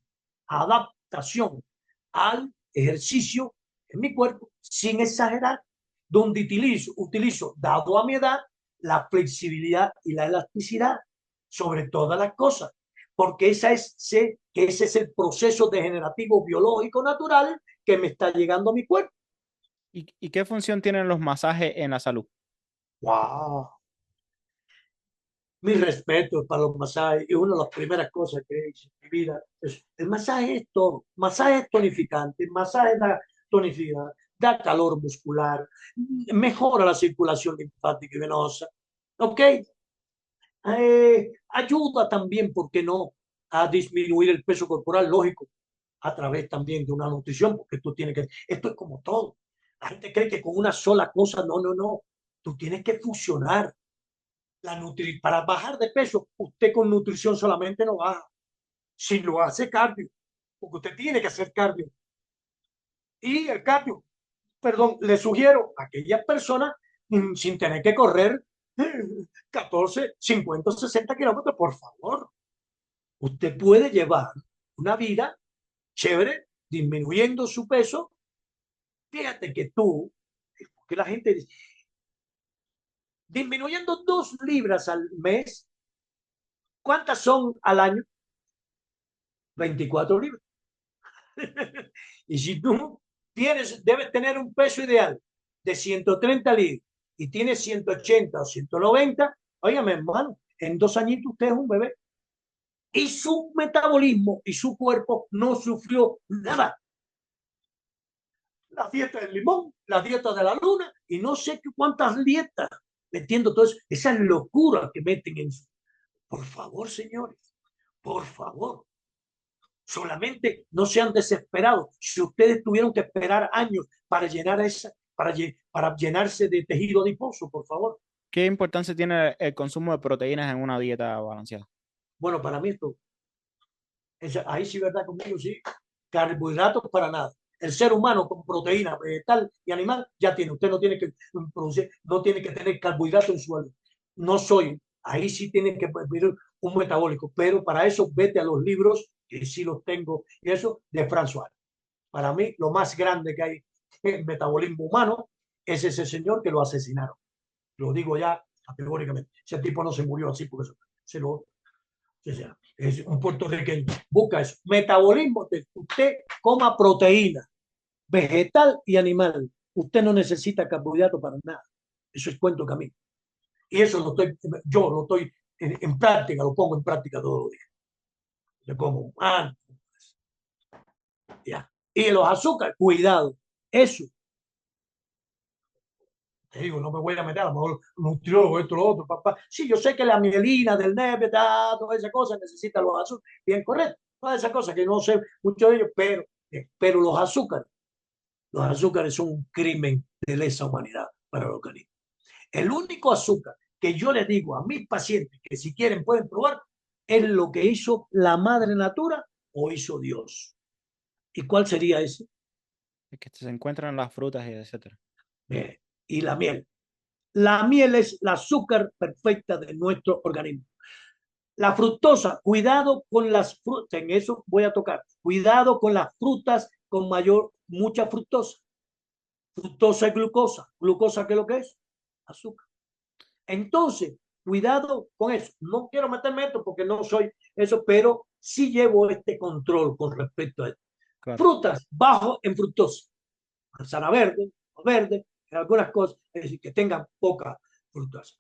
al ejercicio en mi cuerpo, sin exagerar, donde utilizo, dado a mi edad, la flexibilidad y la elasticidad sobre todas las cosas, porque ese es el proceso degenerativo biológico natural que me está llegando a mi cuerpo. Y qué función tienen los masajes en la salud? ¡Wow! Mi respeto para los masajes y una de las primeras cosas que he hecho en mi vida es el masaje es todo. Masaje es tonificante, masaje da tonicidad, da calor muscular, mejora la circulación linfática y venosa. ¿Ok? Ayuda también, ¿por qué no?, a disminuir el peso corporal, lógico, a través también de una nutrición, porque tú tienes que, esto es como todo. La gente cree que con una sola cosa, no, no, no. Tú tienes que fusionar para bajar de peso. Usted con nutrición solamente no baja, si lo hace cardio, porque usted tiene que hacer cardio. Y el cardio, perdón, le sugiero a aquellas personas sin tener que correr 14, 50, 60 kilómetros, por favor. Usted puede llevar una vida chévere, disminuyendo su peso. Fíjate que tú, que la gente dice, disminuyendo 2 libras al mes, ¿cuántas son al año? 24 libras. Y si tú debes tener un peso ideal de 130 libras y tienes 180 o 190, óigame, hermano, en 2 añitos usted es un bebé. Y su metabolismo y su cuerpo no sufrió nada. La dieta del limón, la dieta de la luna y no sé cuántas dietas metiendo todo eso, esas locuras que meten en su... Por favor, señores, por favor, solamente no sean desesperados. Si ustedes tuvieron que esperar años para llenar para llenarse de tejido adiposo, por favor. ¿Qué importancia tiene el consumo de proteínas en una dieta balanceada? Bueno, para mí esto, ahí sí, verdad, conmigo sí, carbohidratos para nada. El ser humano con proteína vegetal y animal ya tiene. Usted no tiene que producir, no tiene que tener carbohidratos en su alma. No soy. Ahí sí tiene que pedir un metabólico. Pero para eso vete a los libros, que sí los tengo, y eso de François. Para mí, lo más grande que hay en el metabolismo humano es ese señor que lo asesinaron. Lo digo ya categóricamente. Ese tipo no se murió así porque se lo, es un puertorriqueño. Busca eso. Metabolismo. Usted coma proteína, vegetal y animal. Usted no necesita carbohidratos para nada. Eso es cuento camino. Y eso yo lo estoy en práctica, lo pongo en práctica todos los días. Le como ya. Y los azúcares, cuidado. Eso, te digo, no me voy a meter, a lo mejor nutriólogo, esto, lo otro, papá. Sí, yo sé que la mielina del nepe, toda esa cosa, necesita los azúcares. Bien, correcto. Todas esas cosas que no sé mucho de ellos, pero los azúcares son un crimen de lesa humanidad para el organismo. El único azúcar que yo le digo a mis pacientes que si quieren pueden probar es lo que hizo la madre natura o hizo Dios. ¿Y cuál sería ese? Es que se encuentran en las frutas y etcétera. Y la miel. La miel es el azúcar perfecta de nuestro organismo. La fructosa, cuidado con las frutas, en eso voy a tocar, cuidado con las frutas con mucha fructosa. Fructosa es glucosa. ¿Glucosa qué es lo que es? Azúcar. Entonces, cuidado con eso. No quiero meterme esto porque no soy eso, pero sí llevo este control con respecto a esto. Claro. Frutas bajo en fructosa. Manzana verde, algunas cosas, es decir, que tengan pocas frutas.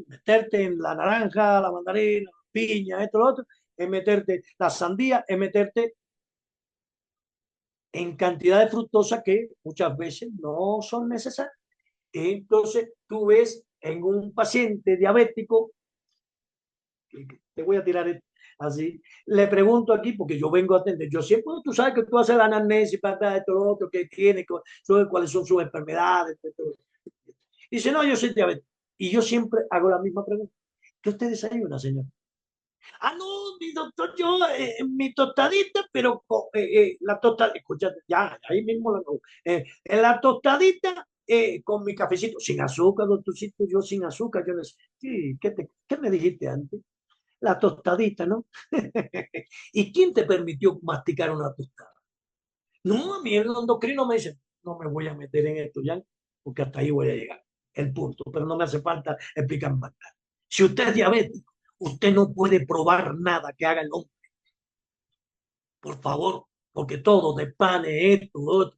Meterte en la naranja, la mandarina, la piña, esto, lo otro, es meterte la sandía, es meterte en cantidad de fructosa que muchas veces no son necesarias. Entonces, tú ves en un paciente diabético, te voy a tirar así, le pregunto aquí, porque yo vengo a atender, yo siempre, tú sabes que tú haces la anamnesis para esto, lo otro, que tiene, cuáles son sus enfermedades, todo. Y dice, no, yo soy diabético. Y yo siempre hago la misma pregunta. ¿Qué usted desayuna, señor? No, mi doctor, yo, mi tostadita, pero la tostadita, escúchate, ya, ahí mismo la hago. En la tostadita con mi cafecito, sin azúcar, doctorcito, yo sin azúcar, yo les, sí, ¿qué me dijiste antes? La tostadita, ¿no? ¿Y quién te permitió masticar una tostada? No, a mí el endocrino me dice, no me voy a meter en esto ya, porque hasta ahí voy a llegar. El punto, pero no me hace falta explicar más nada. Si usted es diabético, usted no puede probar nada que haga el hombre, por favor, porque todo de panes, esto, otro,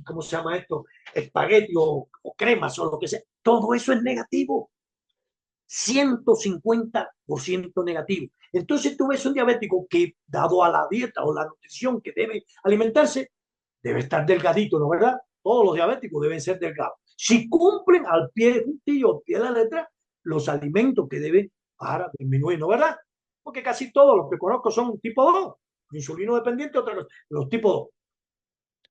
¿cómo se llama esto? Espagueti o cremas o lo que sea, todo eso es negativo. 150% negativo. Entonces tú ves un diabético que, dado a la dieta o la nutrición que debe alimentarse, debe estar delgadito, ¿no verdad? Todos los diabéticos deben ser delgados. Si cumplen al pie juntillo, al pie de la letra, los alimentos que deben para disminuir, ¿no verdad? Porque casi todos los que conozco son tipo 2, insulino dependiente, otra cosa, los tipo 2.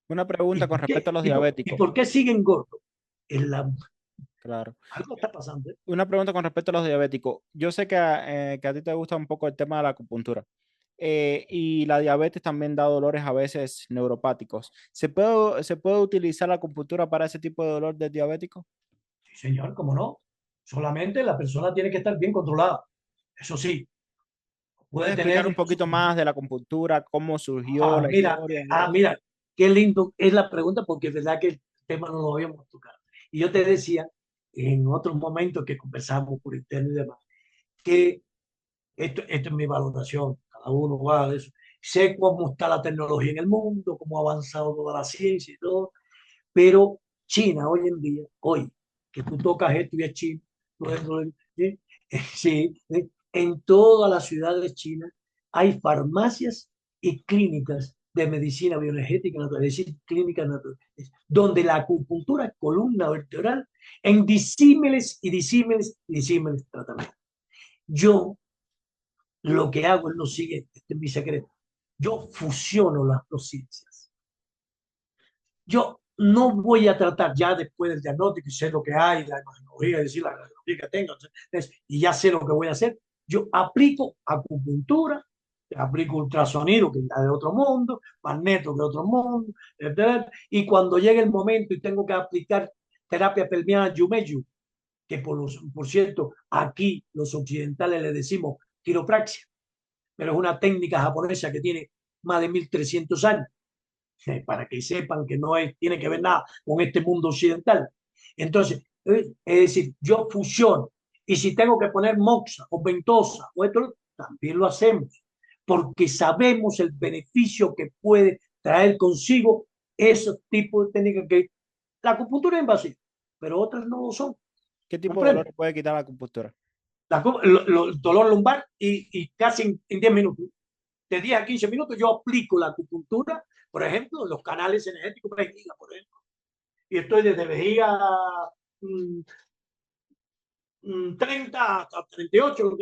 Una pregunta con respecto a los ¿Y diabéticos. por qué siguen gordos? La, Claro. algo está pasando, ¿eh? Una pregunta con respecto a los diabéticos. Yo sé que a ti te gusta un poco el tema de la acupuntura. y la diabetes también da dolores a veces neuropáticos. Se puede utilizar la acupuntura para ese tipo de dolor del diabético? Sí, señor, cómo no. Solamente la persona tiene que estar bien controlada. Eso sí, ¿Puedes puede explicar tener un incluso... poquito más de la acupuntura, cómo surgió la historia y eso? Mira, qué lindo es la pregunta porque es verdad que el tema no lo habíamos tocado. Y yo te decía en otros momentos que conversamos por internet y demás, que esto es mi valoración, cada uno va de eso. Sé cómo está la tecnología en el mundo, cómo ha avanzado toda la ciencia y todo, pero China hoy en día, hoy, que tú tocas esto y es China, ¿sí? Sí, ¿sí? En todas las ciudades chinas hay farmacias y clínicas de medicina bioenergética natural, es decir, clínicas naturales, donde la acupuntura columna vertebral en disímiles y disímiles y disímiles tratamientos. Yo lo que hago es lo siguiente, este es mi secreto. Yo fusiono las dos ciencias. Yo no voy a tratar ya después del diagnóstico y sé lo que hay, la imagenología, decir la radiología que tengo, y ya sé lo que voy a hacer. Yo aplico acupuntura, aplico ultrasonido, que es de otro mundo, magneto, de otro mundo, etc. Y cuando llegue el momento y tengo que aplicar terapia pelviana Yumeyu, que por cierto, aquí los occidentales le decimos quiropraxia, pero es una técnica japonesa que tiene más de 1300 años, para que sepan que no es, tiene que ver nada con este mundo occidental. Entonces, es decir, yo fusiono, y si tengo que poner moxa o ventosa o esto, también lo hacemos, porque sabemos el beneficio que puede traer consigo esos tipos de técnicas que la acupuntura es invasiva, pero otras no lo son. ¿Qué tipo de ¿Comprende? dolor puede quitar la acupuntura? Dolor lumbar y casi en 10 minutos, de 10 a 15 minutos, yo aplico la acupuntura, por ejemplo, en los canales energéticos de vejiga, por ejemplo. Y estoy desde vejiga mmm, 30 hasta 38,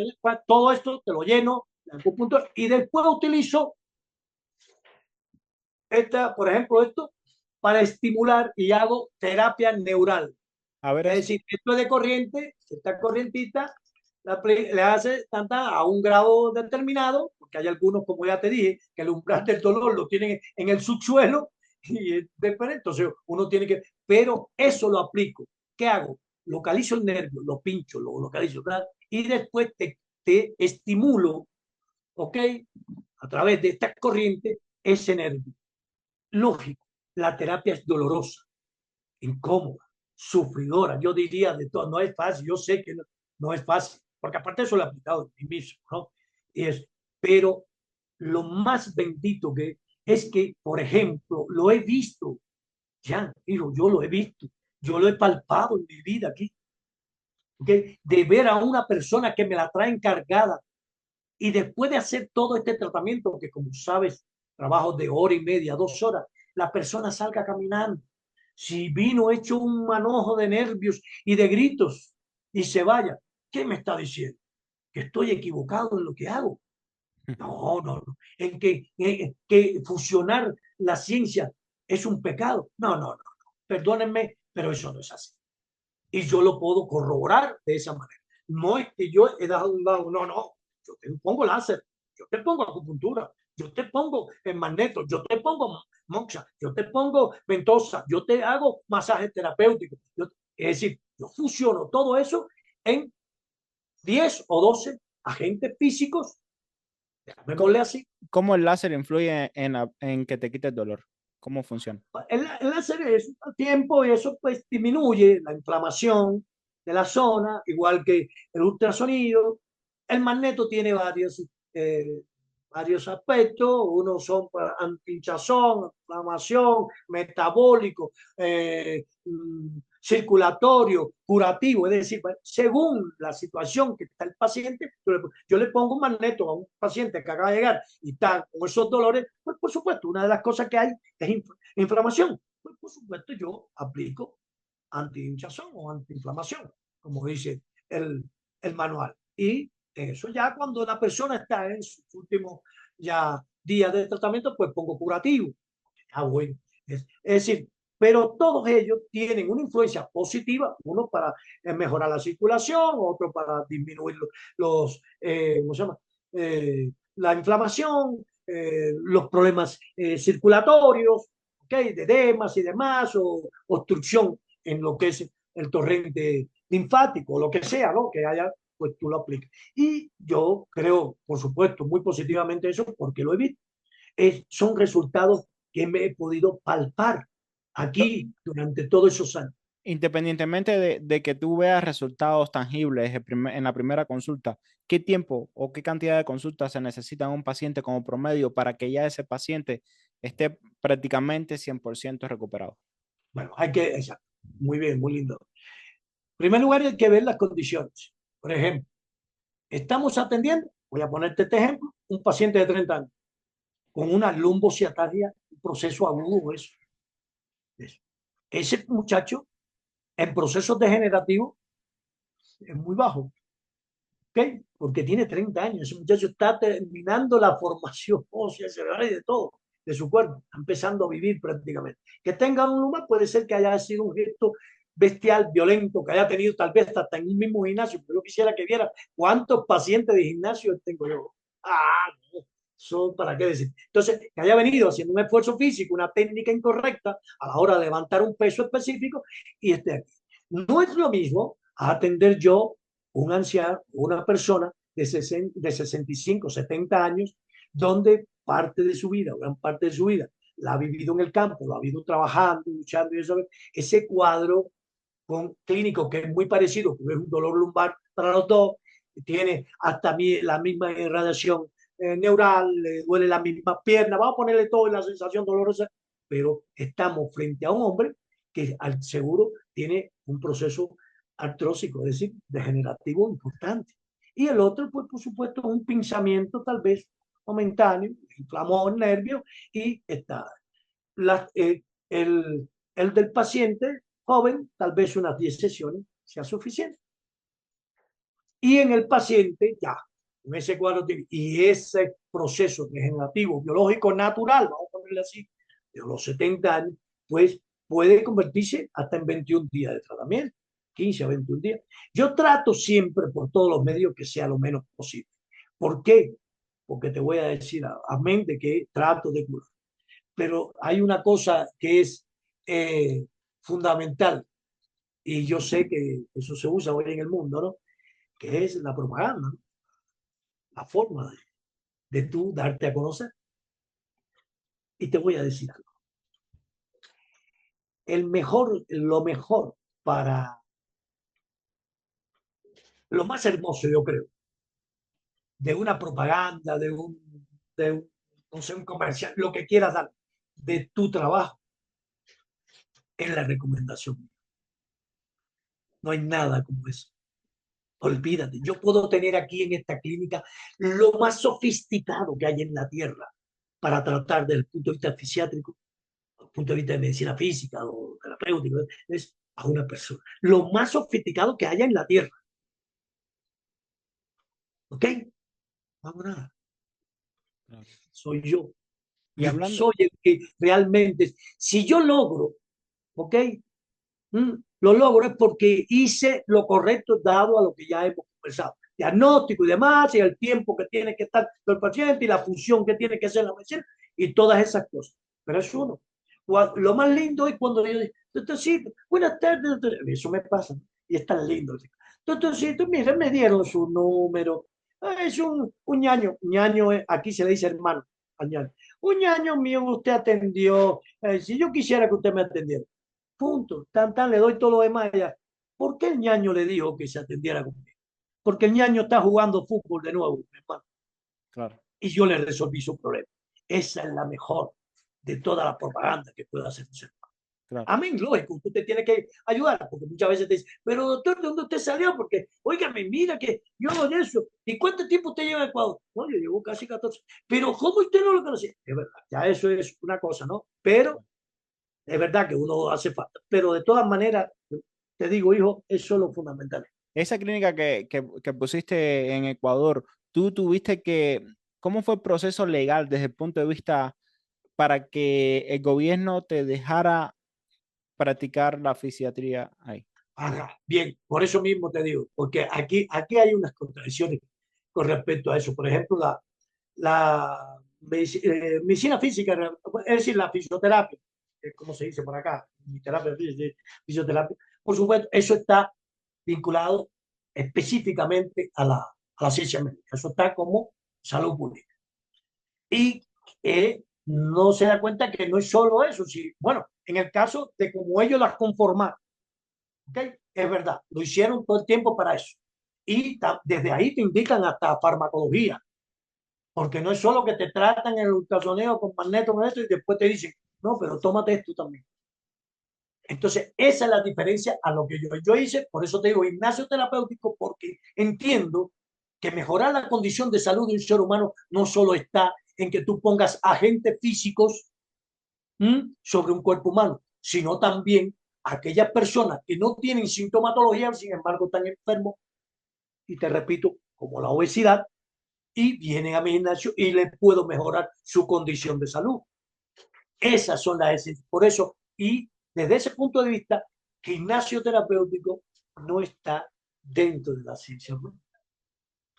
todo esto te lo lleno de acupuntura y después utilizo esta, por ejemplo, esto para estimular y hago terapia neural. A ver Es eso. decir, esto es de corriente, esta corrientita le hace tanta a un grado determinado, porque hay algunos, como ya te dije, que el umbral del dolor lo tienen en el subsuelo, y entonces uno tiene que, pero eso lo aplico. ¿Qué hago? Localizo el nervio, lo pincho, lo localizo, ¿verdad? Y después te estimulo, ¿ok? A través de esta corriente, ese nervio. Lógico, la terapia es dolorosa, incómoda, sufridora, yo diría de todo, no es fácil, yo sé que no es fácil, porque aparte eso lo he aplicado en mí mismo, ¿no? Es, pero lo más bendito que es que, por ejemplo, lo he visto, ya, digo, yo lo he visto, yo lo he palpado en mi vida aquí, ¿okay? De ver a una persona que me la trae encargada y después de hacer todo este tratamiento, que como sabes, trabajo de hora y media, 2 horas, la persona salga caminando. Si vino hecho un manojo de nervios y de gritos y se vaya, ¿qué me está diciendo? ¿Que estoy equivocado en lo que hago? No, no, no. Que fusionar la ciencia es un pecado. No, no, no. Perdónenme, pero eso no es así. Y yo lo puedo corroborar de esa manera. No es que yo he dado un lado, no, no. Yo te pongo láser, yo te pongo acupuntura, yo te pongo en magneto, yo te pongo moxa, yo te pongo ventosa, yo te hago masaje terapéutico. Es decir, yo fusiono todo eso en 10 o 12 agentes físicos, ¿Cómo, llamémosle así. cómo el láser influye en que te quite el dolor? ¿Cómo funciona? El láser es a tiempo y eso pues disminuye la inflamación de la zona, igual que el ultrasonido. El magneto tiene varios aspectos, unos son para anti-hinchazón, inflamación, metabólico, circulatorio, curativo, es decir, según la situación que está el paciente, yo le pongo un magneto a un paciente que acaba de llegar y está con esos dolores, pues por supuesto, una de las cosas que hay es inflamación. Pues por supuesto yo aplico anti-hinchazón o antiinflamación, como dice el manual. Y eso ya cuando la persona está en sus últimos ya días de tratamiento, pues pongo curativo. Ah, bueno. Es decir, pero todos ellos tienen una influencia positiva, uno para mejorar la circulación, otro para disminuir ¿cómo se llama? la inflamación, los problemas circulatorios, ¿okay? De edemas y demás, o obstrucción en lo que es el torrente linfático, lo que sea, ¿no? Que haya, pues tú lo aplicas. Y yo creo, por supuesto, muy positivamente eso, porque lo he visto. Son resultados que me he podido palpar aquí durante todos esos años. Independientemente de que tú veas resultados tangibles en la primera consulta, ¿qué tiempo o qué cantidad de consultas se necesita en un paciente como promedio para que ya ese paciente esté prácticamente 100% recuperado? Bueno, hay que, exacto, muy bien, muy lindo. En primer lugar, hay que ver las condiciones. Por ejemplo, estamos atendiendo, voy a ponerte este ejemplo, un paciente de 30 años con una lumbociataria, un proceso agudo, eso. Ese muchacho en procesos degenerativos es muy bajo, ¿ok? Porque tiene 30 años, ese muchacho está terminando la formación ósea, cerebral y de todo, de su cuerpo, está empezando a vivir prácticamente. Que tenga un lumbar puede ser que haya sido un gesto bestial, violento, que haya tenido tal vez hasta en un mismo gimnasio, pero yo quisiera que viera cuántos pacientes de gimnasio tengo yo. Ah, no, eso para qué decir. Entonces, que haya venido haciendo un esfuerzo físico, una técnica incorrecta a la hora de levantar un peso específico y esté aquí. No es lo mismo a atender yo un anciano, una persona de 65, 70 años, donde parte de su vida, gran parte de su vida, la ha vivido en el campo, lo ha vivido trabajando, luchando y eso, ese cuadro con clínico que es muy parecido, que es un dolor lumbar para los dos, tiene hasta la misma irradiación neural, le duele la misma pierna, vamos a ponerle todo en la sensación dolorosa, pero estamos frente a un hombre que al seguro tiene un proceso artrósico, es decir, degenerativo importante. Y el otro, pues por supuesto, un pinzamiento tal vez momentáneo, inflamó el nervio y está. La, el del paciente joven, tal vez unas 10 sesiones sea suficiente. Y en el paciente, ya, con ese cuadro y ese proceso degenerativo biológico natural, vamos a ponerle así, de los 70 años, pues puede convertirse hasta en 21 días de tratamiento, 15 a 21 días. Yo trato siempre por todos los medios que sea lo menos posible. ¿Por qué? Porque te voy a decir a mente que trato de curar. Pero hay una cosa que es fundamental, y yo sé que eso se usa hoy en el mundo, ¿no? Que es la propaganda, ¿no? La forma de tú darte a conocer. Y te voy a decir algo. Lo mejor para, lo más hermoso, yo creo, de una propaganda, no sé, un comercial, lo que quieras dar, de tu trabajo, es la recomendación. No hay nada como eso. Olvídate, yo puedo tener aquí en esta clínica lo más sofisticado que hay en la tierra para tratar desde el punto de vista fisiátrico, desde el punto de vista de medicina física o terapéutica, es a una persona. Lo más sofisticado que haya en la tierra. ¿Ok? Vamos a Claro. soy yo. Y Yo hablando, soy el que realmente, si yo logro, ¿ok? Lo logro es porque hice lo correcto dado a lo que ya hemos conversado. Diagnóstico y demás, y el tiempo que tiene que estar el paciente y la función que tiene que hacer la medicina y todas esas cosas. Pero es uno. Lo más lindo es cuando yo digo, doctorcito, buenas tardes, doctor. Eso me pasa, y es tan lindo. Doctorcito, mire, me dieron su número. Es un ñaño. Ñaño, aquí se le dice hermano al ñaño. Un ñaño mío usted atendió. Si yo quisiera que usted me atendiera. Punto. Tan, tan, le doy todo lo demás ya. ¿Por qué el ñaño le dijo que se atendiera conmigo? Porque el ñaño está jugando fútbol de nuevo, mi hermano, claro, y yo le resolví su problema. Esa es la mejor de toda la propaganda que puede hacer un ser humano. claro. Amén, lógico, usted te tiene que ayudar, porque muchas veces te dice, pero doctor, ¿de dónde usted salió? Porque, óigame, mira que yo hago eso. ¿Y cuánto tiempo usted lleva en Ecuador? No, yo llevo casi 14. Pero, ¿cómo usted no lo conocía? Es verdad, ya eso es una cosa, ¿no? Pero es verdad que uno hace falta. Pero de todas maneras, te digo, hijo, eso es lo fundamental. Esa clínica que pusiste en Ecuador, tú tuviste que, ¿cómo fue el proceso legal desde el punto de vista para que el gobierno te dejara practicar la fisiatría ahí? Ajá, bien, por eso mismo te digo, porque aquí hay unas contradicciones con respecto a eso. Por ejemplo, medicina física, es decir, la fisioterapia, como se dice por acá, terapia, fisioterapia, por supuesto, eso está vinculado específicamente a la ciencia médica, eso está como salud pública. Y no se da cuenta que no es solo eso, bueno, en el caso de cómo ellos las conformaron, ¿okay? Es verdad, lo hicieron todo el tiempo para eso. Y desde ahí te indican hasta farmacología, porque no es solo que te tratan en el ultrasonido con magneto, con esto, y después te dicen, no, pero tómate esto también. Entonces, esa es la diferencia a lo que yo hice, por eso te digo gimnasio terapéutico, porque entiendo que mejorar la condición de salud de un ser humano no solo está en que tú pongas agentes físicos sobre un cuerpo humano, sino también aquellas personas que no tienen sintomatología, sin embargo están enfermos, y te repito, como la obesidad, y vienen a mi gimnasio y les puedo mejorar su condición de salud. Esas son las esencias. Por eso, y desde ese punto de vista, gimnasio terapéutico no está dentro de la ciencia médica.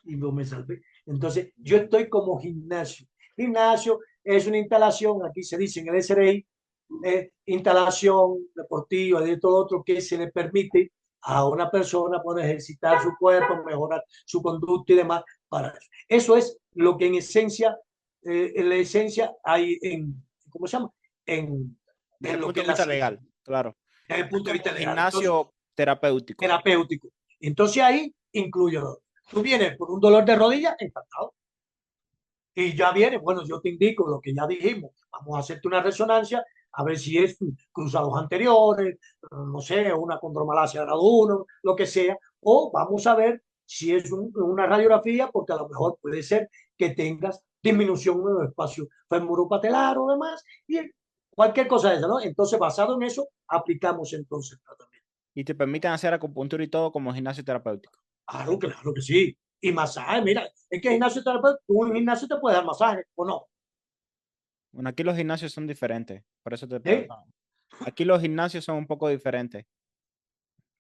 Y no me salvé. Entonces, yo estoy como gimnasio. Gimnasio es una instalación, aquí se dice en el SRI, instalación deportiva, de todo otro que se le permite a una persona poder ejercitar su cuerpo, mejorar su conducta y demás para eso. Eso es lo que en la esencia hay ¿cómo se llama? Desde En el lo punto que de es la vista ciencia, legal, claro. desde el Es punto de como vista un legal. Entonces, gimnasio terapéutico. terapéutico. Entonces ahí incluye todo. Tú vienes por un dolor de rodilla, encantado. Y ya viene, bueno, yo te indico lo que ya dijimos, vamos a hacerte una resonancia, a ver si es cruzados anteriores, no sé, una condromalacia grado 1, lo que sea, o vamos a ver si es una radiografía, porque a lo mejor puede ser que tengas disminución en el espacio femoropatelar o demás, y cualquier cosa de esa, ¿no? Entonces, basado en eso, aplicamos entonces el tratamiento. Y te permiten hacer acupuntura y todo como gimnasio terapéutico. Claro que sí. Y masaje, mira, es que gimnasio terapéutico, un gimnasio te puede dar masaje, ¿o no? Bueno, aquí los gimnasios son diferentes, por eso te ¿Eh? preguntaba. Aquí los gimnasios son un poco diferentes.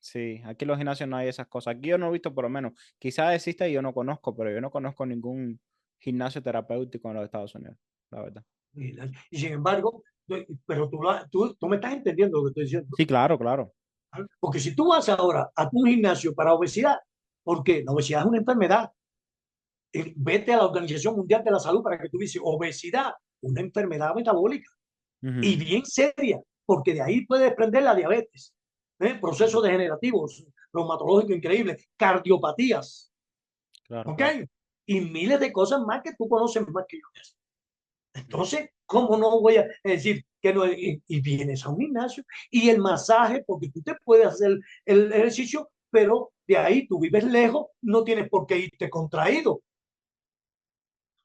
Sí, aquí los gimnasios no hay esas cosas. Aquí yo no he visto, por lo menos, quizás exista y yo no conozco, pero yo no conozco ningún gimnasio terapéutico en los Estados Unidos, la verdad. Y sin embargo, pero tú me estás entendiendo lo que estoy diciendo. Sí, claro, claro. ¿Vale? Porque si tú vas ahora a tu gimnasio para obesidad, ¿por qué? La obesidad es una enfermedad. Vete a la Organización Mundial de la Salud para que tú dices obesidad, una enfermedad metabólica Ujú. y bien seria, porque de ahí puede desprender la diabetes, procesos degenerativos, reumatológicos increíbles, cardiopatías, Claro, ¿ok? claro. Y miles de cosas más que tú conoces más que yo. Entonces, ¿cómo no voy a decir que no? Y vienes a un gimnasio y el masaje, porque tú te puedes hacer el ejercicio, pero de ahí tú vives lejos, no tienes por qué irte contraído.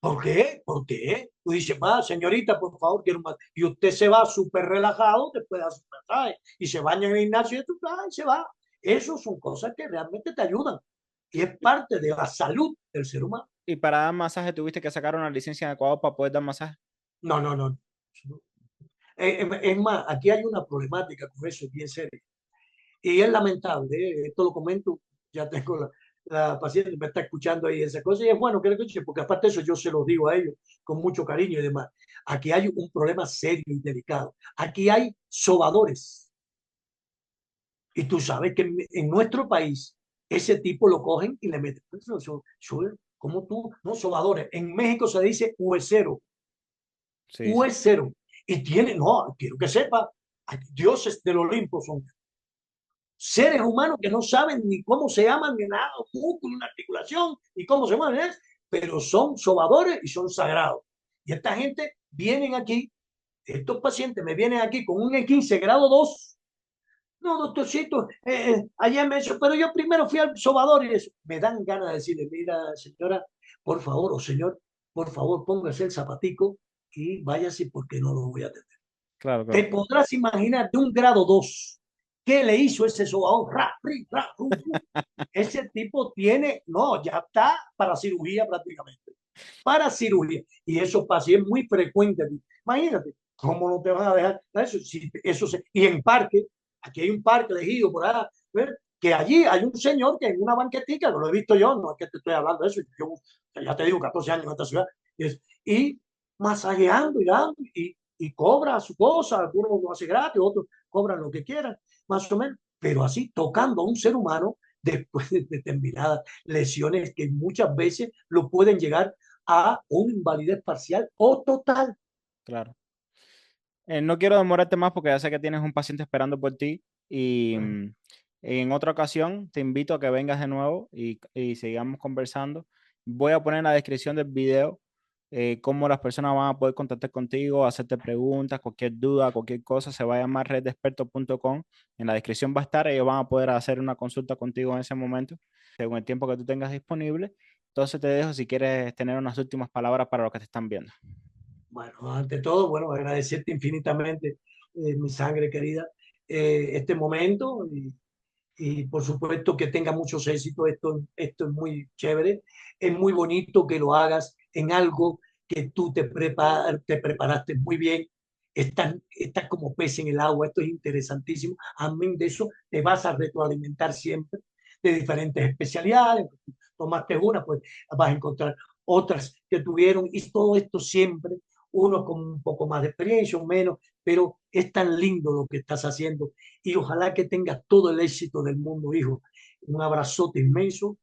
¿Por qué? ¿Por qué? Tú dices, va, señorita, por favor, quiero más. Y usted se va súper relajado, después de hacer un masaje y se baña en el gimnasio y tú, y se va. Esas son cosas que realmente te ayudan y es parte de la salud del ser humano. Y para dar masaje tuviste que sacar una licencia en Ecuador para poder dar masaje. No, no, no. Es más, aquí hay una problemática con eso bien seria. Y es lamentable, esto lo comento, ya tengo la paciente me está escuchando ahí esa cosa, y es bueno que lo escuche, porque aparte de eso yo se lo digo a ellos con mucho cariño y demás. Aquí hay un problema serio y delicado. Aquí hay sobadores. Y tú sabes que en nuestro país ese tipo lo cogen y le meten. ¿Cómo tú? No, sobadores. En México se dice huesero. Sí, sí. Huesero. Y tiene, no, quiero que sepa, dioses del Olimpo son seres humanos que no saben ni cómo se llaman, ni nada, un músculo, una articulación, ni cómo se mueven, pero son sobadores y son sagrados. Y esta gente vienen aquí, estos pacientes me vienen aquí con un E15 grado 2. No, doctorcito, ayer me hizo, pero yo primero fui al sobador y eso. Me dan ganas de decirle, mira, señora, por favor, o señor, por favor, póngase el zapatico y váyase porque no lo voy a atender. Claro, Te claro. podrás imaginar de un grado 2 qué le hizo ese sobador. Ra, ri, ra, ese tipo tiene, no, ya está para cirugía prácticamente. Para cirugía. Y eso pasa y es muy frecuente. Imagínate, ¿cómo no te van a dejar eso? Si eso y en parque, aquí hay un parque elegido por ahí, ¿ver? Que allí hay un señor que en una banquetica, que lo he visto yo, no es que te estoy hablando de eso, yo ya te digo, 14 años en esta ciudad, y masajeando y dando, y cobra su cosa, algunos lo hace gratis, otros cobran lo que quieran, más o menos, pero así tocando a un ser humano después de determinadas lesiones que muchas veces lo pueden llegar a una invalidez parcial o total. Claro. No quiero demorarte más porque ya sé que tienes un paciente esperando por ti y Bueno, en otra ocasión te invito a que vengas de nuevo y sigamos conversando. Voy a poner en la descripción del video cómo las personas van a poder contactar contigo, hacerte preguntas, cualquier duda, cualquier cosa, se va a llamar redexpertos.com. En la descripción va a estar, ellos van a poder hacer una consulta contigo en ese momento, según el tiempo que tú tengas disponible. Entonces te dejo si quieres tener unas últimas palabras para los que te están viendo. bueno, ante todo, bueno, agradecerte infinitamente, mi sangre querida, este momento y por supuesto que tenga muchos éxitos. Esto es muy chévere, es muy bonito que lo hagas en algo que tú te preparaste muy bien. Estás como pez en el agua, esto es interesantísimo. A mí de eso te vas a retroalimentar siempre de diferentes especialidades. Tomaste una, pues vas a encontrar otras que tuvieron y todo esto siempre, uno con un poco más de experiencia, o menos, pero es tan lindo lo que estás haciendo y ojalá que tengas todo el éxito del mundo, hijo. Un abrazote inmenso.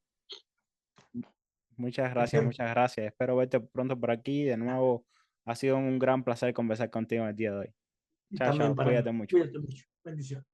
Muchas gracias, Espero, muchas gracias. Espero verte pronto por aquí. De nuevo, ha sido un gran placer conversar contigo el día de hoy. y Chao, también chao. para mí. Cuídate mucho. Cuídate mucho. Bendiciones.